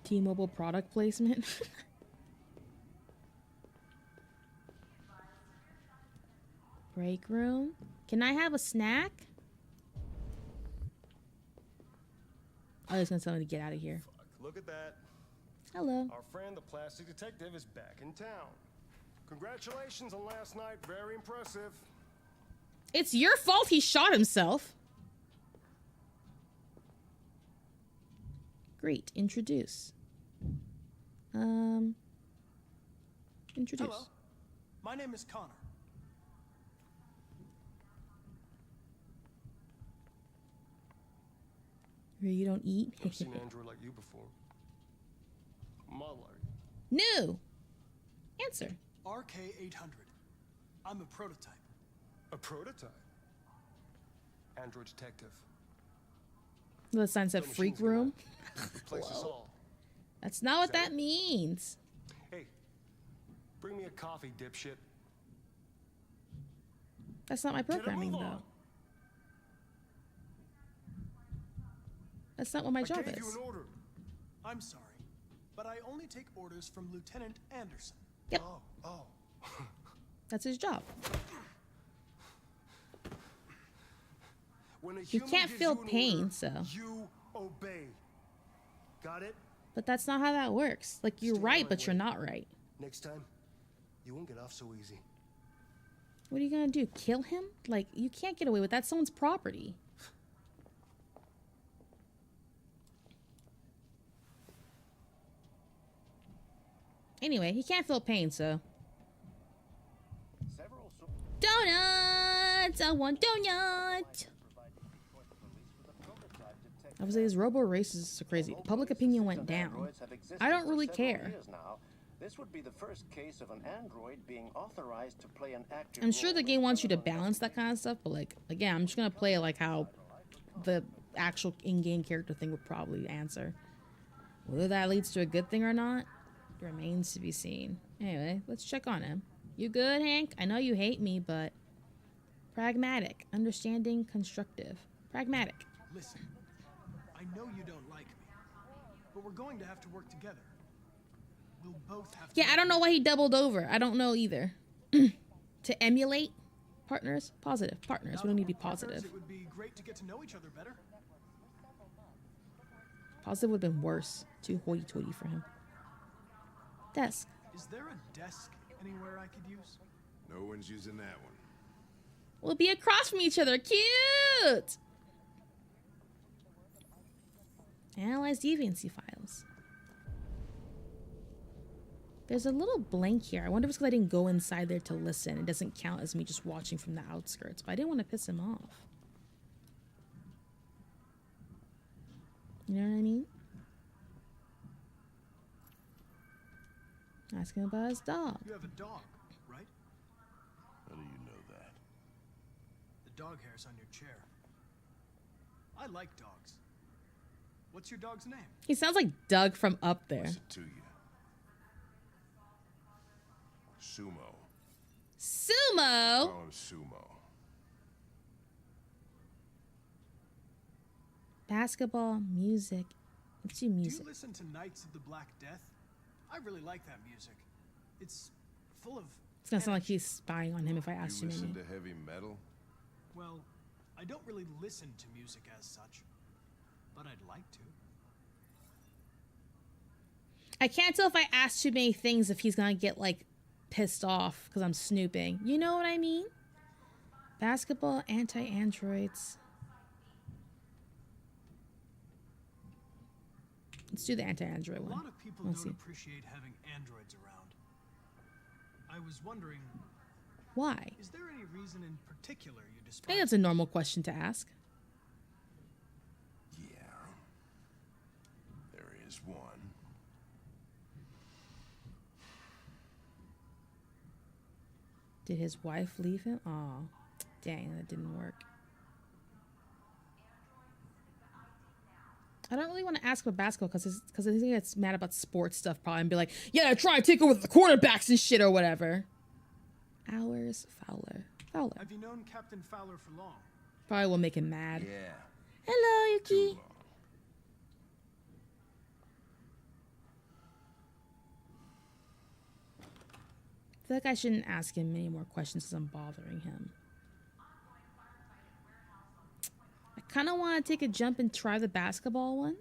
T-Mobile product placement. Break room. Can I have a snack? I was gonna tell him to get out of here. Look at that. Hello. Our friend, the plastic detective, is back in town. Congratulations on last night. Very impressive. It's your fault he shot himself. Great. Introduce. Introduce. Hello. My name is Connor. Where you don't eat? I've seen an android like you before. Model are you? No. Answer. RK-800. I'm a prototype. A prototype? Android detective. The sign said freak room. Replace us all. That's not what that means. Hey, bring me a coffee, dipshit. That's not my programming, though. That's not what my job I gave is. you an order. I'm sorry, but I only take orders from Lieutenant Anderson. Yep. Oh. That's his job. When a You human can't gives feel you an pain, order, so. you obey. Got it? But that's not how that works. Like, you're right, but you're not right. Next time, you won't get off so easy. What are you gonna do? Kill him? Like, you can't get away with that. That's someone's property. Anyway, he can't feel pain, so. Donuts! I want donut! I was like, these robo races are crazy. Public opinion went down. I don't really care. This would be the first case of an android being authorized to play an active I'm sure the game wants you to balance that kind of stuff, but like, again, I'm just gonna play it like how the actual in-game character thing would probably answer. Whether that leads to a good thing or not remains to be seen. Anyway, let's check on him. You good, Hank? I know you hate me, but pragmatic, understanding, constructive. Pragmatic. Listen, I know you don't like me, but we're going to have to work together. We'll both have to. Yeah, I don't know why he doubled over. I don't know either. To emulate partners, positive partners. We don't need to be positive. It would be great to get to know each other better. Positive would have been worse. Too hoity-toity for him. Desk. Is there a desk anywhere I could use? No one's using that one. We'll be across from each other. Cute! Analyze deviancy files. There's a little blank here. I wonder if it's because I didn't go inside there to listen. It doesn't count as me just watching from the outskirts. But I didn't want to piss him off. You know what I mean? Asking about his dog. You have a dog, right? How do you know that? The dog hair's on your chair. I like dogs. What's your dog's name? He sounds like Doug from Up There. What's it to you? Sumo. Sumo? Call him Sumo. Basketball, music. Let's do music. Do you listen to Knights of the Black Death? I really like that music. It's full of. It's gonna sound like he's spying on him if I ask You too many. listen to heavy metal? Well, I don't really listen to music as such, but I'd like to. I can't tell if I ask too many things if he's gonna get like pissed off because I'm snooping. You know what I mean? Basketball, anti-androids. Let's do the anti-android one. A lot of people Let's don't see. appreciate having androids around. I was wondering, Why? is there any reason in particular you I despise? think that's a normal question to ask. Yeah. There is one. Did his wife leave him? Aw, dang, that didn't work. I don't really want to ask about basketball because I think he gets mad about sports stuff probably and be like, yeah, try and take over the quarterbacks and shit or whatever. hours. Fowler. Have you known Captain Fowler for long? Probably will make him mad. Yeah. Hello, Yuki. I feel like I shouldn't ask him any more questions because I'm bothering him. I kind of want to take a jump and try the basketball one.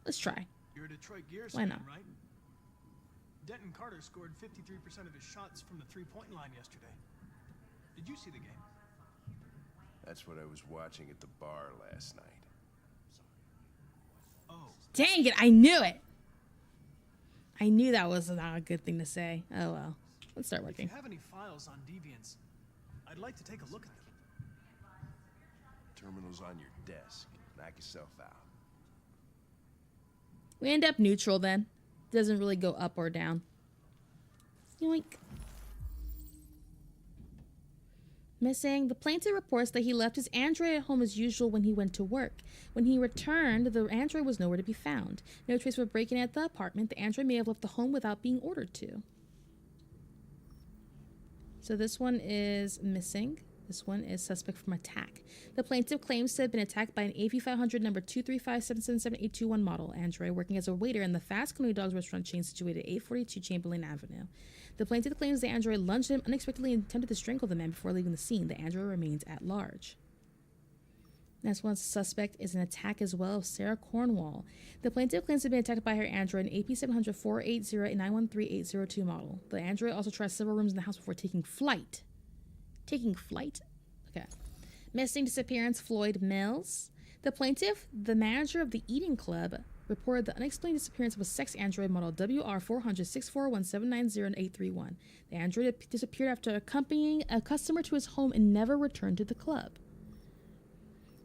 Let's try. You're a Detroit Gears Why fan, not? right? Denton Carter scored 53% of his shots from the three-point line yesterday. Did you see the game? That's what I was watching at the bar last night. Oh. Dang it, I knew it. I knew that was not a good thing to say. Oh well. Let's start working. If you have any files on Deviants, I'd like to take a look at them. Terminal's on your desk. Knock yourself out. We end up neutral then. Doesn't really go up or down. Yoink. Missing. The plaintiff reports that he left his android at home as usual when he went to work. When he returned, the android was nowhere to be found. No trace of breaking at the apartment. The android may have left the home without being ordered to. So this one is missing. This one is suspect from attack. The plaintiff claims to have been attacked by an AV500 number 235777821 model android working as a waiter in the Fast Coney Dogs restaurant chain situated at 842 Chamberlain Avenue. The plaintiff claims the android lunged at him unexpectedly and attempted to strangle the man before leaving the scene. The android remains at large. Next one suspect is an attack as well of Sarah Cornwall. The plaintiff claims to have been attacked by her android, an AP700 480-913-802 model. The android also tried several rooms in the house before taking flight. Taking flight? Okay. Missing disappearance, Floyd Mills. The plaintiff, the manager of the eating club, reported the unexplained disappearance of a sex android model WR400-641-790-831. The android disappeared after accompanying a customer to his home and never returned to the club.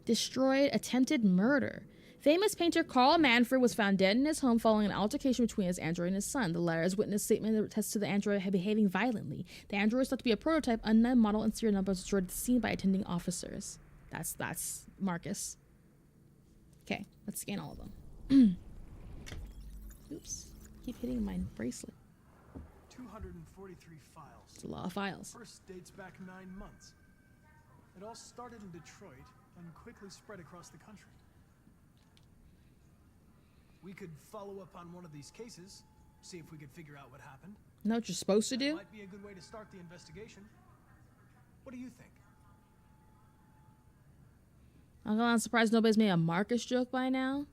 Destroyed attempted murder. Famous painter Carl Manfred was found dead in his home following an altercation between his android and his son. The latter's witness statement attests to the android behaving violently. The android is thought to be a prototype, unknown model, and serial number was destroyed at the scene by attending officers. That's Marcus. Okay, let's scan all of them. Oops, keep hitting my bracelet. 243 files. It's a lot of files. First dates back 9 months. It all started in Detroit and quickly spread across the country. We could follow up on one of these cases, see if we could figure out what happened. Know what you're supposed to do? Might be a good way to start the investigation. What do you think? I'm surprised nobody's made a Marcus joke by now.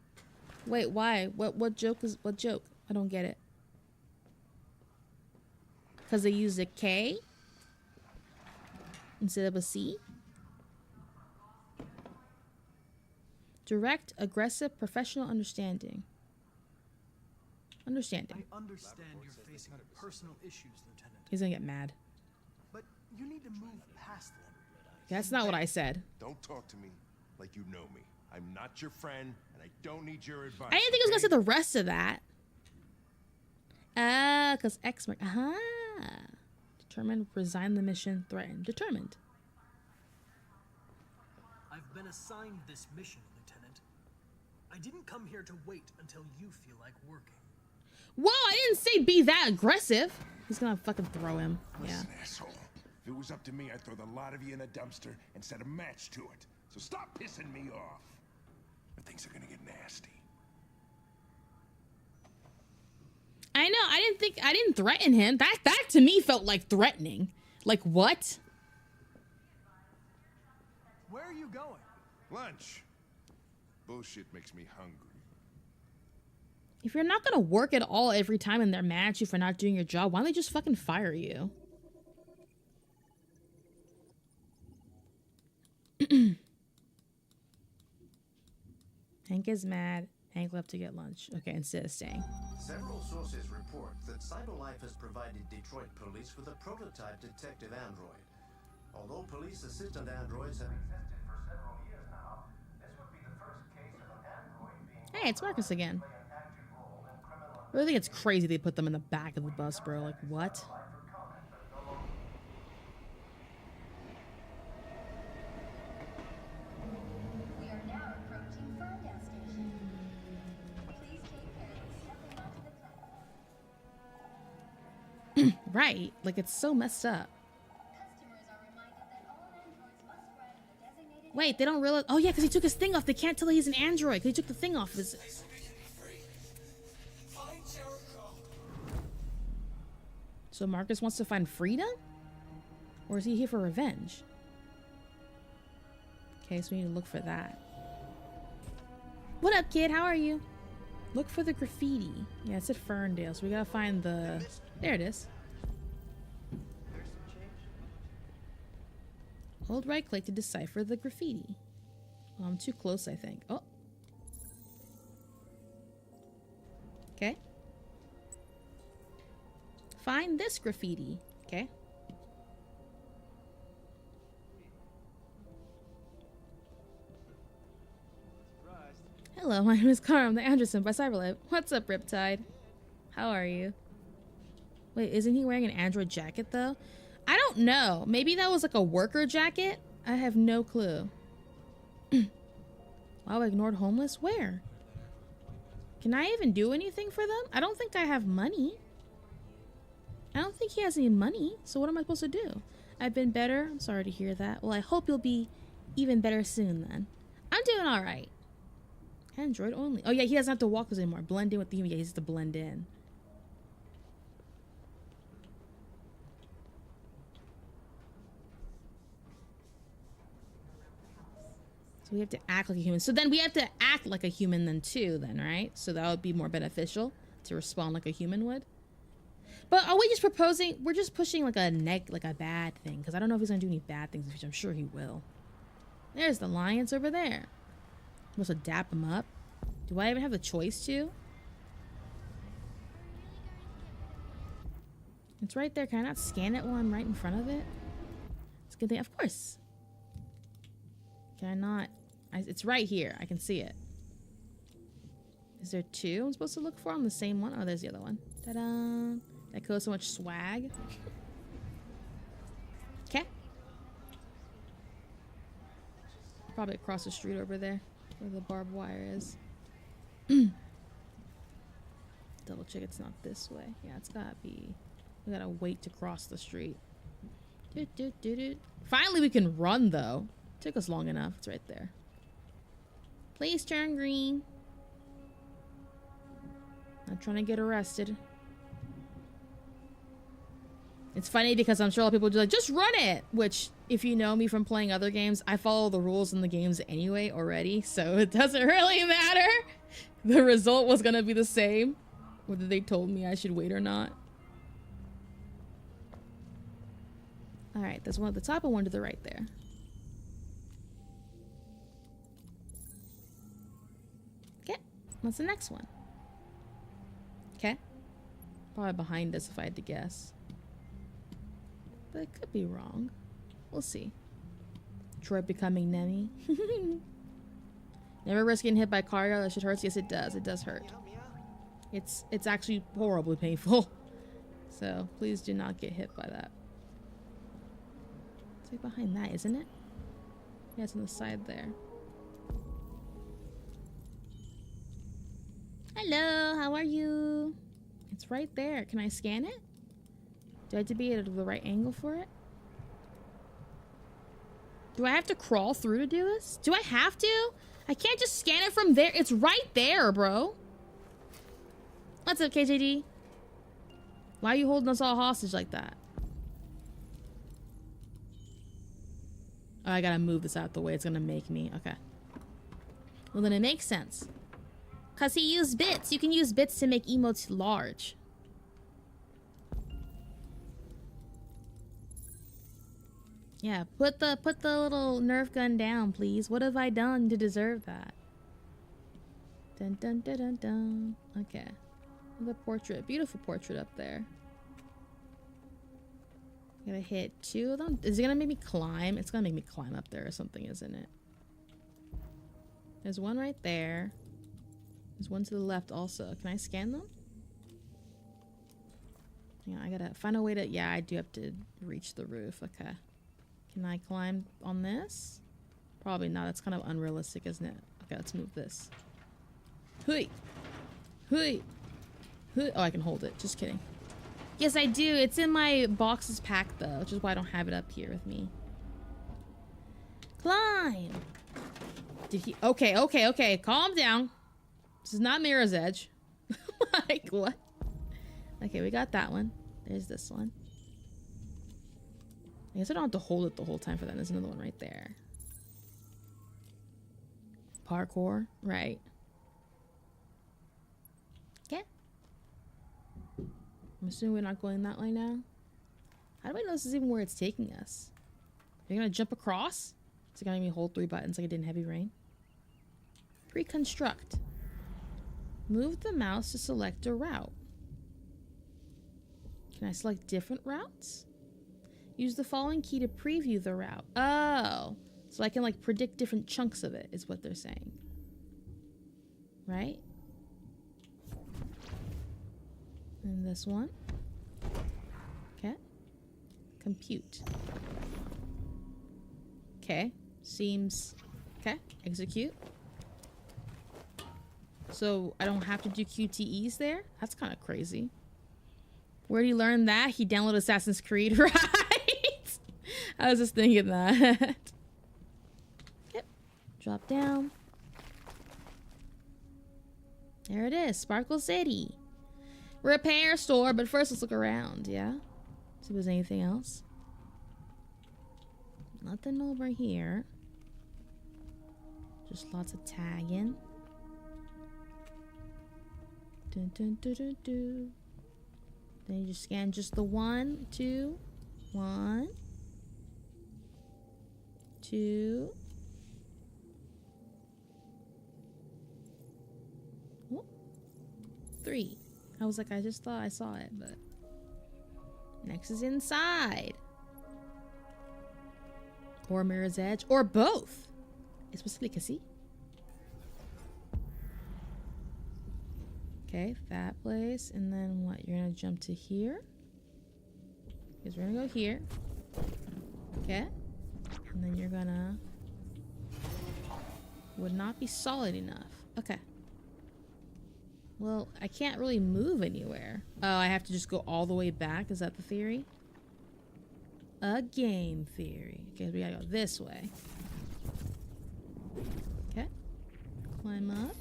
Wait, why? What joke is what joke? I don't get it. Because they used a K instead of a C? Direct, aggressive, professional understanding. Understanding. I understand you're facing personal issues, Lieutenant. He's gonna get mad. But you need to move past them. That's not what I said. Don't talk to me like you know me. I'm not your friend, and I don't need your advice. I didn't think he was gonna say the rest of that. Because X-Mark. Determined, resign the mission, threatened. Determined. I've been assigned this mission, Lieutenant. I didn't come here to wait until you feel like working. Whoa, I didn't say be that aggressive. He's gonna fucking throw him. Listen, asshole. If it was up to me, I'd throw the lot of you in a dumpster and set a match to it. So stop pissing me off. Or things are gonna get nasty. I know, I didn't threaten him. That to me felt like threatening. Like what? Where are you going? Lunch. Bullshit makes me hungry. If you're not gonna work at all every time and they're mad at you for not doing your job, why don't they just fucking fire you? Hank is mad. Hank left to get lunch. Okay, instead of staying. Several sources report that CyberLife has provided Detroit police with a prototype detective android. Although police assistant androids have existed for several years now, this would be the first case of an android being... Hey, it's Marcus again. I really think it's crazy they put them in the back of the bus, bro. Like, what? We are now approaching Ferndale Station. Please take care of stepping onto the platform. Right. Like, it's so messed up. Wait, they don't realize. Oh, yeah, because he took his thing off. They can't tell he's an android because he took the thing off. So Marcus wants to find freedom? Or is he here for revenge? Okay, so we need to look for that. What up, kid? How are you? Look for the graffiti. Yeah, it's at Ferndale, so we gotta find the... There it is. Hold right click to decipher the graffiti. Well, I'm too close, I think. Oh. Okay. Find this graffiti. Okay. Hello, my name is Cara. I'm the Anderson by Cyberlife. What's up, Riptide? How are you? Wait, isn't he wearing an android jacket, though? I don't know. Maybe that was like a worker jacket? I have no clue. Wow, I ignored homeless? Where? Can I even do anything for them? I don't think I have money. I don't think he has any money. So what am I supposed to do? I've been better. I'm sorry to hear that. Well, I hope you'll be even better soon, then. I'm doing all right. Android only. Oh, yeah, he doesn't have to walk us anymore. Blend in with the human. Yeah, he has to blend in. So we have to act like a human. So then we have to act like a human then too, then, right? So that would be more beneficial to respond like a human would. But are we just proposing? We're just pushing like a bad thing. Because I don't know if he's going to do any bad things, which I'm sure he will. There's the lions over there. I'm supposed to dap him up. Do I even have the choice to? It's right there. Can I not scan it while I'm right in front of it? It's a good thing. Of course. Can I not? It's right here. I can see it. Is there two I'm supposed to look for on the same one? Oh, there's the other one. Ta-da! That goes so much swag. Okay. Probably across the street over there where the barbed wire is. Double check it's not this way. Yeah, it's gotta be. We gotta wait to cross the street. Finally, we can run though. Took us long enough. It's right there. Please turn green. Not trying to get arrested. It's funny because I'm sure a lot of people do like, just run it! Which, if you know me from playing other games, I follow the rules in the games anyway already, so it doesn't really matter. The result was gonna be the same, whether they told me I should wait or not. Alright, there's one at the top and one to the right there. Okay, what's the next one? Okay. Probably behind us if I had to guess. But it could be wrong. We'll see. Troy becoming Nemi. Never risk getting hit by a car. That shit hurts. Yes, it does. It does hurt. It's actually horribly painful. So please do not get hit by that. It's like behind that, isn't it? Yeah, it's on the side there. Hello, how are you? It's right there. Can I scan it? Do I have to be at the right angle for it? Do I have to crawl through to do this? Do I have to? I can't just scan it from there. It's right there, bro. What's up, KJD? Why are you holding us all hostage like that? Oh, I gotta move this out the way. It's gonna make me. Okay. Well, then it makes sense. Because he used bits. You can use bits to make emotes large. Yeah, put the little Nerf gun down, please. What have I done to deserve that? Dun dun dun dun dun. Okay. The portrait. Beautiful portrait up there. I'm gonna hit two of them. Is it gonna make me climb? It's gonna make me climb up there or something, isn't it? There's one right there. There's one to the left also. Can I scan them? Yeah, I gotta find a way to... Yeah, I do have to reach the roof. Okay. Can I climb on this? Probably not. It's kind of unrealistic, isn't it? Okay, let's move this. Hui! Hui! Hui! Oh, I can hold it. Just kidding. Yes, I do. It's in my boxes pack though, which is why I don't have it up here with me. Climb. Did he? Okay. Calm down. This is not Mirror's Edge. Like, what? Okay, we got that one. There's this one. I guess I don't have to hold it the whole time for that. There's another one right there. Parkour. Right. Okay. I'm assuming we're not going that way now. How do I know this is even where it's taking us? Are you gonna jump across? Is it gonna make me hold 3 buttons like I did in Heavy Rain? Pre-construct. Move the mouse to select a route. Can I select different routes? Use the following key to preview the route. Oh, so I can like predict different chunks of it is what they're saying. Right? And this one. Okay. Compute. Okay. Seems... Okay. Execute. So I don't have to do QTEs there? That's kind of crazy. Where did he learn that? He downloaded Assassin's Creed, right? I was just thinking that. Yep. Drop down. There it is. Sparkle City. Repair store, but first let's look around, yeah? See if there's anything else. Nothing over here. Just lots of tagging. Dun, dun, dun, dun, dun. Then you just scan just the 1, 2, 1, 2. Oh, 3. I was like, I just thought I saw it, but next is inside. Or Mirror's Edge, or both. Especially Cassie. Okay, that place, and then what? You're gonna jump to here? Because we're gonna go here. Okay. And then you're gonna... Would not be solid enough. Okay. Well, I can't really move anywhere. Oh, I have to just go all the way back? Is that the theory? A game theory. Okay, we gotta go this way. Okay. Climb up.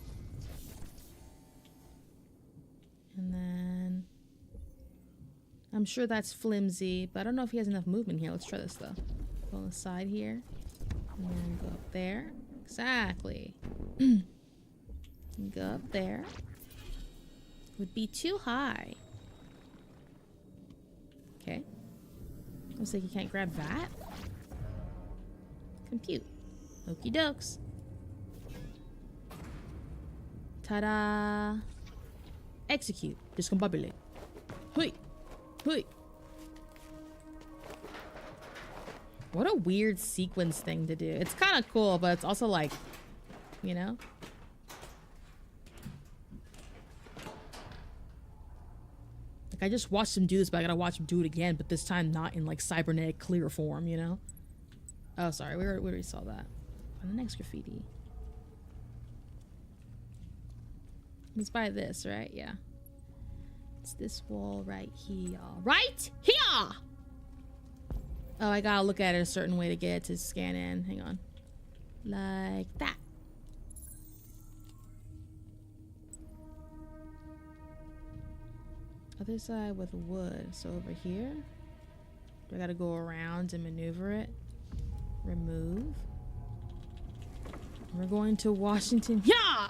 And then... I'm sure that's flimsy, but I don't know if he has enough movement here. Let's try this, though. Go on the side here. And then go up there. Exactly. Go up there. Would be too high. Okay. Looks like you can't grab that. Compute. Okie dokes. Ta-da! Execute. Discombobulate. Hui! Hui! What a weird sequence thing to do. It's kind of cool, but it's also like, you know? Like, I just watched him do this, but I gotta watch him do it again, but this time not in, like, cybernetic clear form, you know? Oh, sorry. We already saw that. On the next graffiti. It's by this, right? Yeah. It's this wall right here. Right here! Oh, I gotta look at it a certain way to get it to scan in. Hang on. Like that. Other side with wood. So over here. Do I gotta go around and maneuver it? Remove. We're going to Washington. Yeah!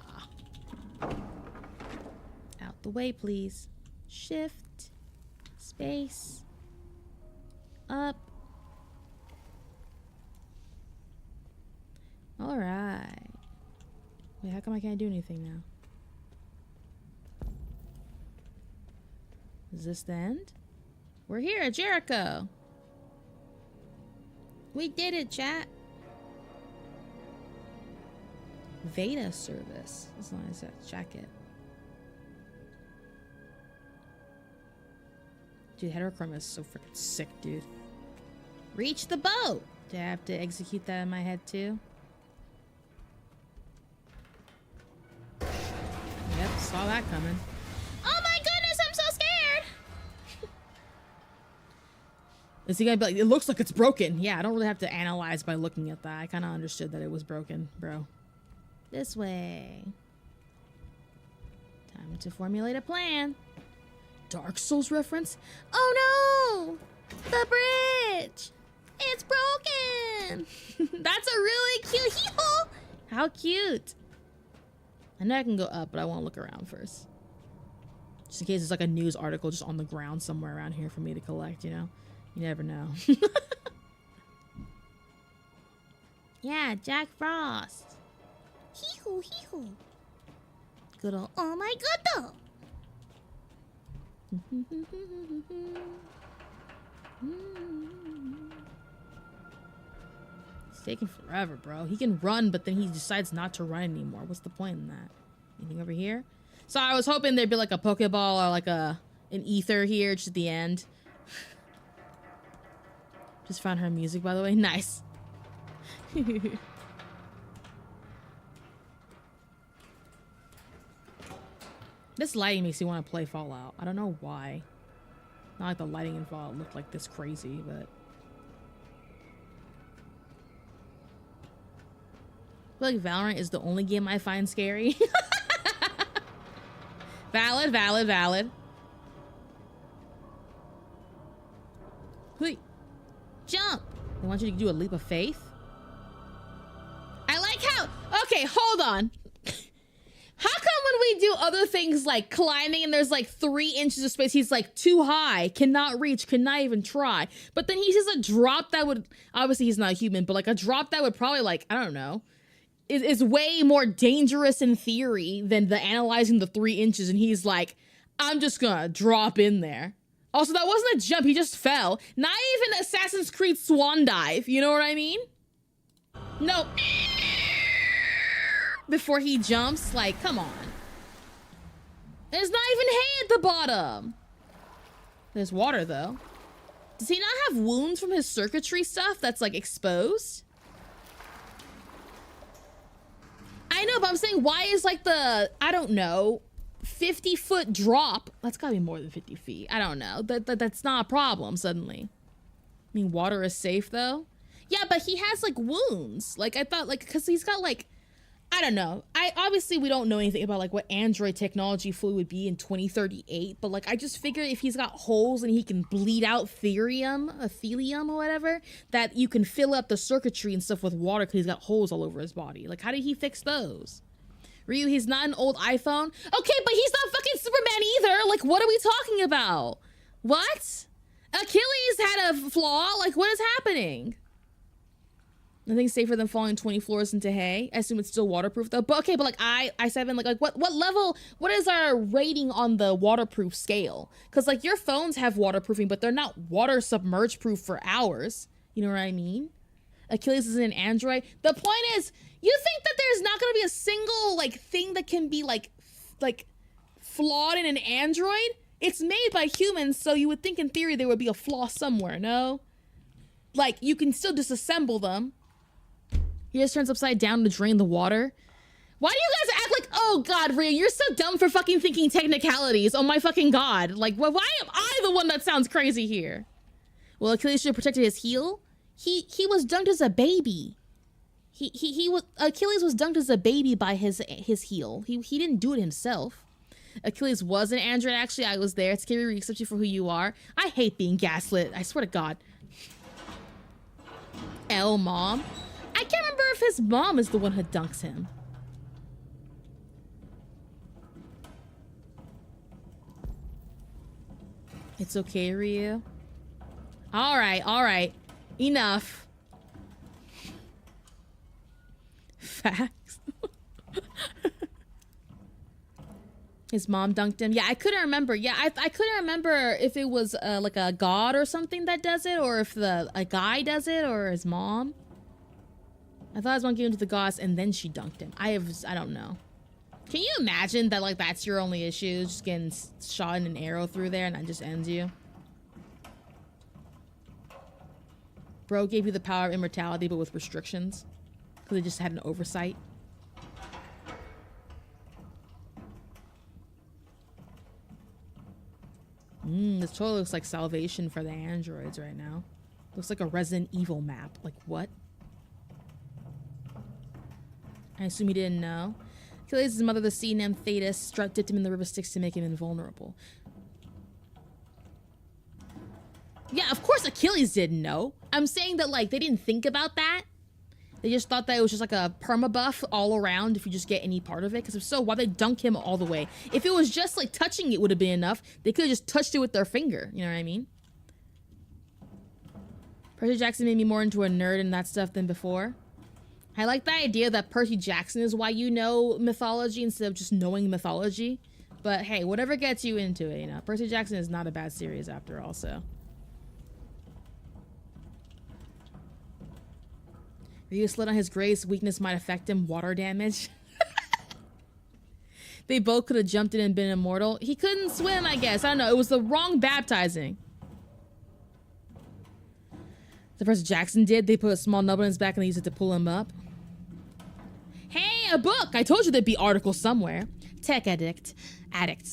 Out the way, please. Shift. Space. Up. Alright. Wait, how come I can't do anything now? Is this the end? We're here at Jericho. We did it, chat. Veda service. As long as that jacket. Dude, heterochroma is so freaking sick, dude. Reach the boat! Do I have to execute that in my head too? Yep, saw that coming. Oh my goodness, I'm so scared! Is he gonna be like, it looks like it's broken? Yeah, I don't really have to analyze by looking at that. I kind of understood that it was broken, bro. This way. Time to formulate a plan. Dark Souls reference? Oh no! The bridge! It's broken! That's a really cute hee-haw! How cute! I know I can go up, but I want to look around first. Just in case there's like a news article just on the ground somewhere around here for me to collect, you know? You never know. Yeah, Jack Frost. Hee-hoo, hee-hoo. Good old, oh my god, It's taking forever, bro. He can run, but then he decides not to run anymore. What's the point in that? Anything over here? So I was hoping there'd be like a Pokeball or like an ether here just at the end. Just found her music, by the way. Nice. This lighting makes me want to play Fallout. I don't know why. Not like the lighting in Fallout looked like this crazy, but... I feel like Valorant is the only game I find scary. Valid, valid, valid. Wait. Jump! I want you to do a leap of faith. I like how... Okay, hold on. How come when we do other things like climbing and there's like 3 inches of space, he's like too high, cannot reach, cannot even try. But then he says a drop that would... Obviously he's not human, but like a drop that would probably like, I don't know, is way more dangerous in theory than the analyzing the 3 inches. And he's like, I'm just gonna drop in there. Also, that wasn't a jump, he just fell. Not even Assassin's Creed Swan Dive, you know what I mean? No. Before he jumps, like, come on. There's not even hay at the bottom. There's water, though. Does he not have wounds from his circuitry stuff that's, like, exposed? I know, but I'm saying, why is, like, the, I don't know, 50-foot drop? That's gotta be more than 50 feet. I don't know. That's not a problem, suddenly. I mean, water is safe, though. Yeah, but he has, like, wounds. Like, I thought, like, because he's got, like, I don't know. Obviously we don't know anything about like what android technology fully would be in 2038, but like I just figure if he's got holes and he can bleed out thelium or whatever, that you can fill up the circuitry and stuff with water because he's got holes all over his body. Like how did he fix those? Ryu, he's not an old iPhone. Okay, but he's not fucking Superman either. Like what are we talking about? What? Achilles had a flaw. Like what is happening? Nothing's safer than falling 20 floors into hay. I assume it's still waterproof though. But okay, but like I7, like what level, what is our rating on the waterproof scale? Cause like your phones have waterproofing, but they're not water submerged proof for hours. You know what I mean? Achilles is an Android. The point is, you think that there's not gonna be a single like thing that can be like flawed in an Android? It's made by humans, so you would think in theory there would be a flaw somewhere, no? Like you can still disassemble them. He just turns upside down to drain the water. Why do you guys act like, oh god, Rhea, you're so dumb for fucking thinking technicalities. Oh my fucking god. Like, why am I the one that sounds crazy here? Well, Achilles should have protected his heel. He was dunked as a baby. Achilles was dunked as a baby by his heel. He didn't do it himself. Achilles was an android, actually. I was there. It's scary to accept you for who you are. I hate being gaslit. I swear to god. L mom. I can't remember if his mom is the one who dunks him. It's okay, Ryu. All right. Enough. Facts. His mom dunked him. Yeah, I couldn't remember. Yeah, I couldn't remember if it was like a god or something that does it, or if a guy does it, or his mom. I thought I was gonna give him to the goddess and then she dunked him. I don't know. Can you imagine that like that's your only issue? Just getting shot in an arrow through there and that just ends you? Bro gave you the power of immortality but with restrictions. Because they just had an oversight. This totally looks like salvation for the androids right now. Looks like a Resident Evil map. Like, what? I assume he didn't know. Achilles' mother, the sea nymph Thetis, dipped him in the river Styx to make him invulnerable. Yeah, of course Achilles didn't know. I'm saying that, like, they didn't think about that. They just thought that it was just like a permabuff all around if you just get any part of it. Because if so, why they dunk him all the way? If it was just like touching it would have been enough. They could have just touched it with their finger. You know what I mean? Percy Jackson made me more into a nerd and that stuff than before. I like the idea that Percy Jackson is why you know mythology instead of just knowing mythology. But hey, whatever gets you into it, you know. Percy Jackson is not a bad series after all, so. Ryu slid on his grace. Weakness might affect him. Water damage. They both could have jumped in and been immortal. He couldn't swim, I guess. I don't know. It was the wrong baptizing. The first Jackson did. They put a small nub on his back and they used it to pull him up. Hey, a book! I told you there'd be articles somewhere. Tech addict. Addict.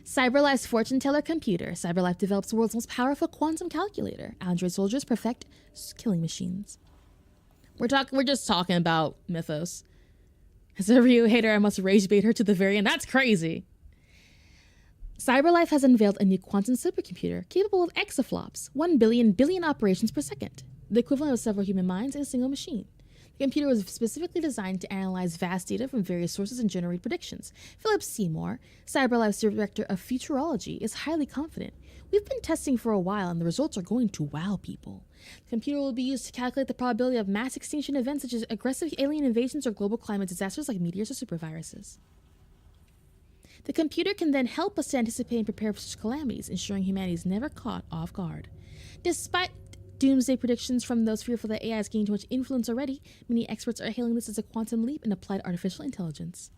CyberLife's fortune teller computer. CyberLife develops the world's most powerful quantum calculator. Android soldiers perfect killing machines. We're just talking about Mythos. As a Ryu hater, I must rage bait her to the very end. That's crazy. CyberLife has unveiled a new quantum supercomputer capable of exaflops, 1 billion operations per second, the equivalent of several human minds in a single machine. The computer was specifically designed to analyze vast data from various sources and generate predictions. Philip Seymour, CyberLife's director of futurology, is highly confident. We've been testing for a while and the results are going to wow people. The computer will be used to calculate the probability of mass extinction events such as aggressive alien invasions or global climate disasters like meteors or superviruses. The computer can then help us to anticipate and prepare for such calamities, ensuring humanity is never caught off guard. Despite doomsday predictions from those fearful that AI is gaining too much influence already, many experts are hailing this as a quantum leap in applied artificial intelligence.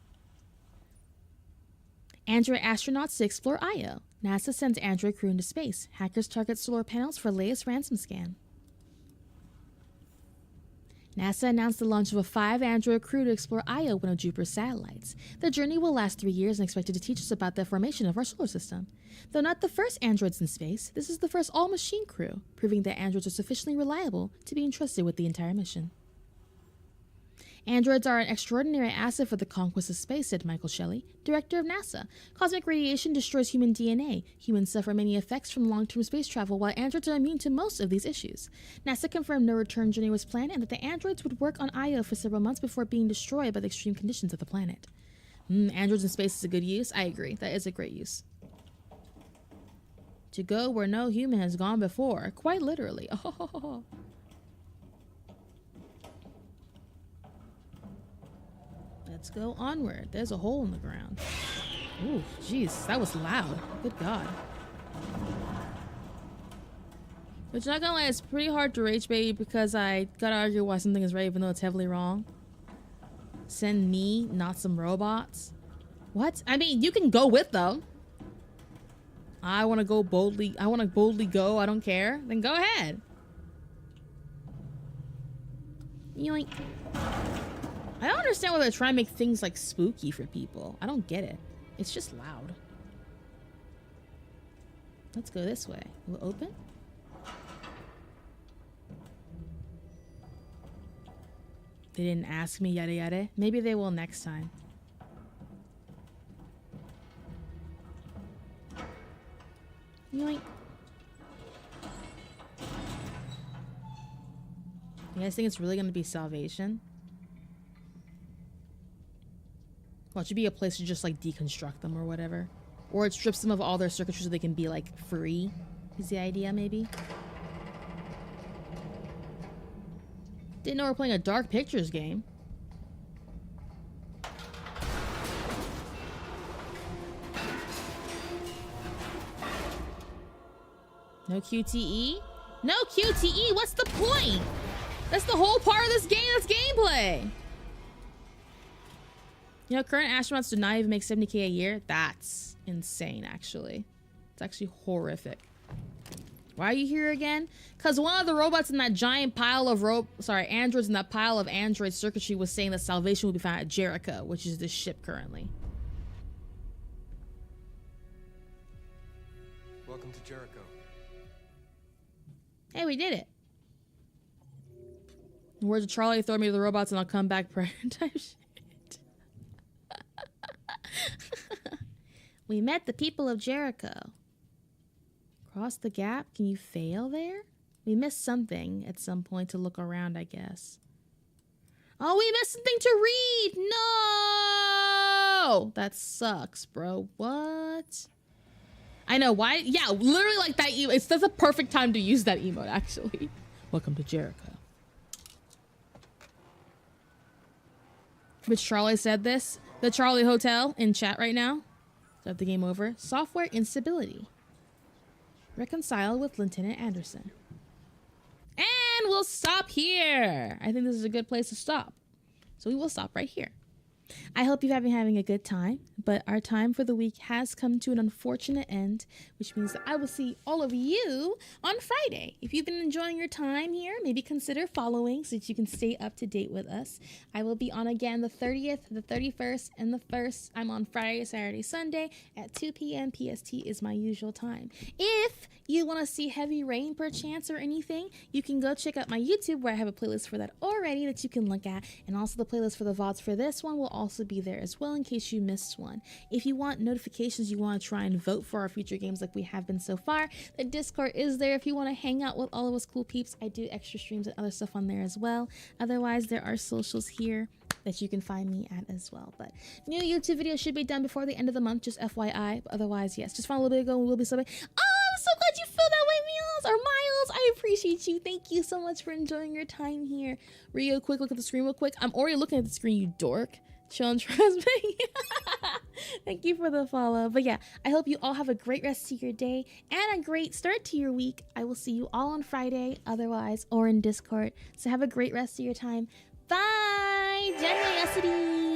Android astronauts to explore Io. NASA sends Android crew into space. Hackers target solar panels for latest ransom scan. NASA announced the launch of a 5 Android crew to explore Io, one of Jupiter's satellites. The journey will last 3 years and expected to teach us about the formation of our solar system. Though not the first androids in space, this is the first all-machine crew, proving that androids are sufficiently reliable to be entrusted with the entire mission. Androids are an extraordinary asset for the conquest of space, said Michael Shelley, director of NASA. Cosmic radiation destroys human DNA. Humans suffer many effects from long-term space travel, while androids are immune to most of these issues. NASA confirmed no return journey was planned and that the androids would work on Io for several months before being destroyed by the extreme conditions of the planet. Androids in space is a good use. I agree. That is a great use. To go where no human has gone before. Quite literally. Oh. Let's go onward. There's a hole in the ground. Ooh, jeez, that was loud. Good God. But not gonna lie, it's pretty hard to rage bait because I gotta argue why something is right even though it's heavily wrong. Send me, not some robots. What? I mean, you can go with them. I want to go boldly. I want to boldly go. I don't care. Then go ahead. Yoink. I don't understand why they're trying to make things like spooky for people. I don't get it. It's just loud. Let's go this way. Will it open? They didn't ask me, yada yada. Maybe they will next time. Yoink. You guys think it's really going to be salvation? Well, it should be a place to just like deconstruct them or whatever. Or it strips them of all their circuitry so they can be like free. Is the idea maybe? Didn't know we're playing a Dark Pictures game. No QTE? No QTE? What's the point? That's the whole part of this game. That's gameplay. You know, current astronauts do not even make 70K a year. That's insane, actually. It's actually horrific. Why are you here again? Because one of the robots in that giant pile of androids in that pile of android circuitry was saying that salvation will be found at Jericho, which is this ship currently. Welcome to Jericho. Hey, we did it. Words of Charlie, throw me to the robots and I'll come back pregnant type shit. We met the people of Jericho. Cross the gap? Can you fail there? We missed something at some point to look around, I guess. Oh, we missed something to read! No! That sucks, bro. What? I know, why? Yeah, literally like that emote. That's a perfect time to use that emote, actually. Welcome to Jericho. Which Charlie said this? The Charlie Hotel in chat right now. Start the game over. Software instability. Reconcile with Lieutenant Anderson. And we'll stop here. I think this is a good place to stop. So we will stop right here. I hope you've been having a good time, but our time for the week has come to an unfortunate end, which means that I will see all of you on Friday. If you've been enjoying your time here, maybe consider following so that you can stay up to date with us. I will be on again the 30th, the 31st, and the 1st. I'm on Friday, Saturday, Sunday at 2 p.m. PST is my usual time. If you want to see Heavy Rain perchance or anything, you can go check out my YouTube where I have a playlist for that already that you can look at, and also the playlist for the VODs for this one will also be there as well in case you missed one. If you want notifications, you want to try and vote for our future games like we have been so far, the Discord is there if you want to hang out with all of us cool peeps. I do extra streams and other stuff on there as well. Otherwise, there are socials here that you can find me at as well. But new YouTube videos should be done before the end of the month, just FYI. But otherwise, yes, just find a little bit ago and we'll be subbing. Oh, I'm so glad you feel that way, Miles or Miles. I appreciate you. Thank you so much for enjoying your time here. Real quick, look at the screen real quick. I'm already looking at the screen, you dork. Chill and trust me. Thank you for the follow. But yeah, I hope you all have a great rest of your day and a great start to your week. I will see you all on Friday, otherwise, or in Discord. So have a great rest of your time. Bye, Generosity.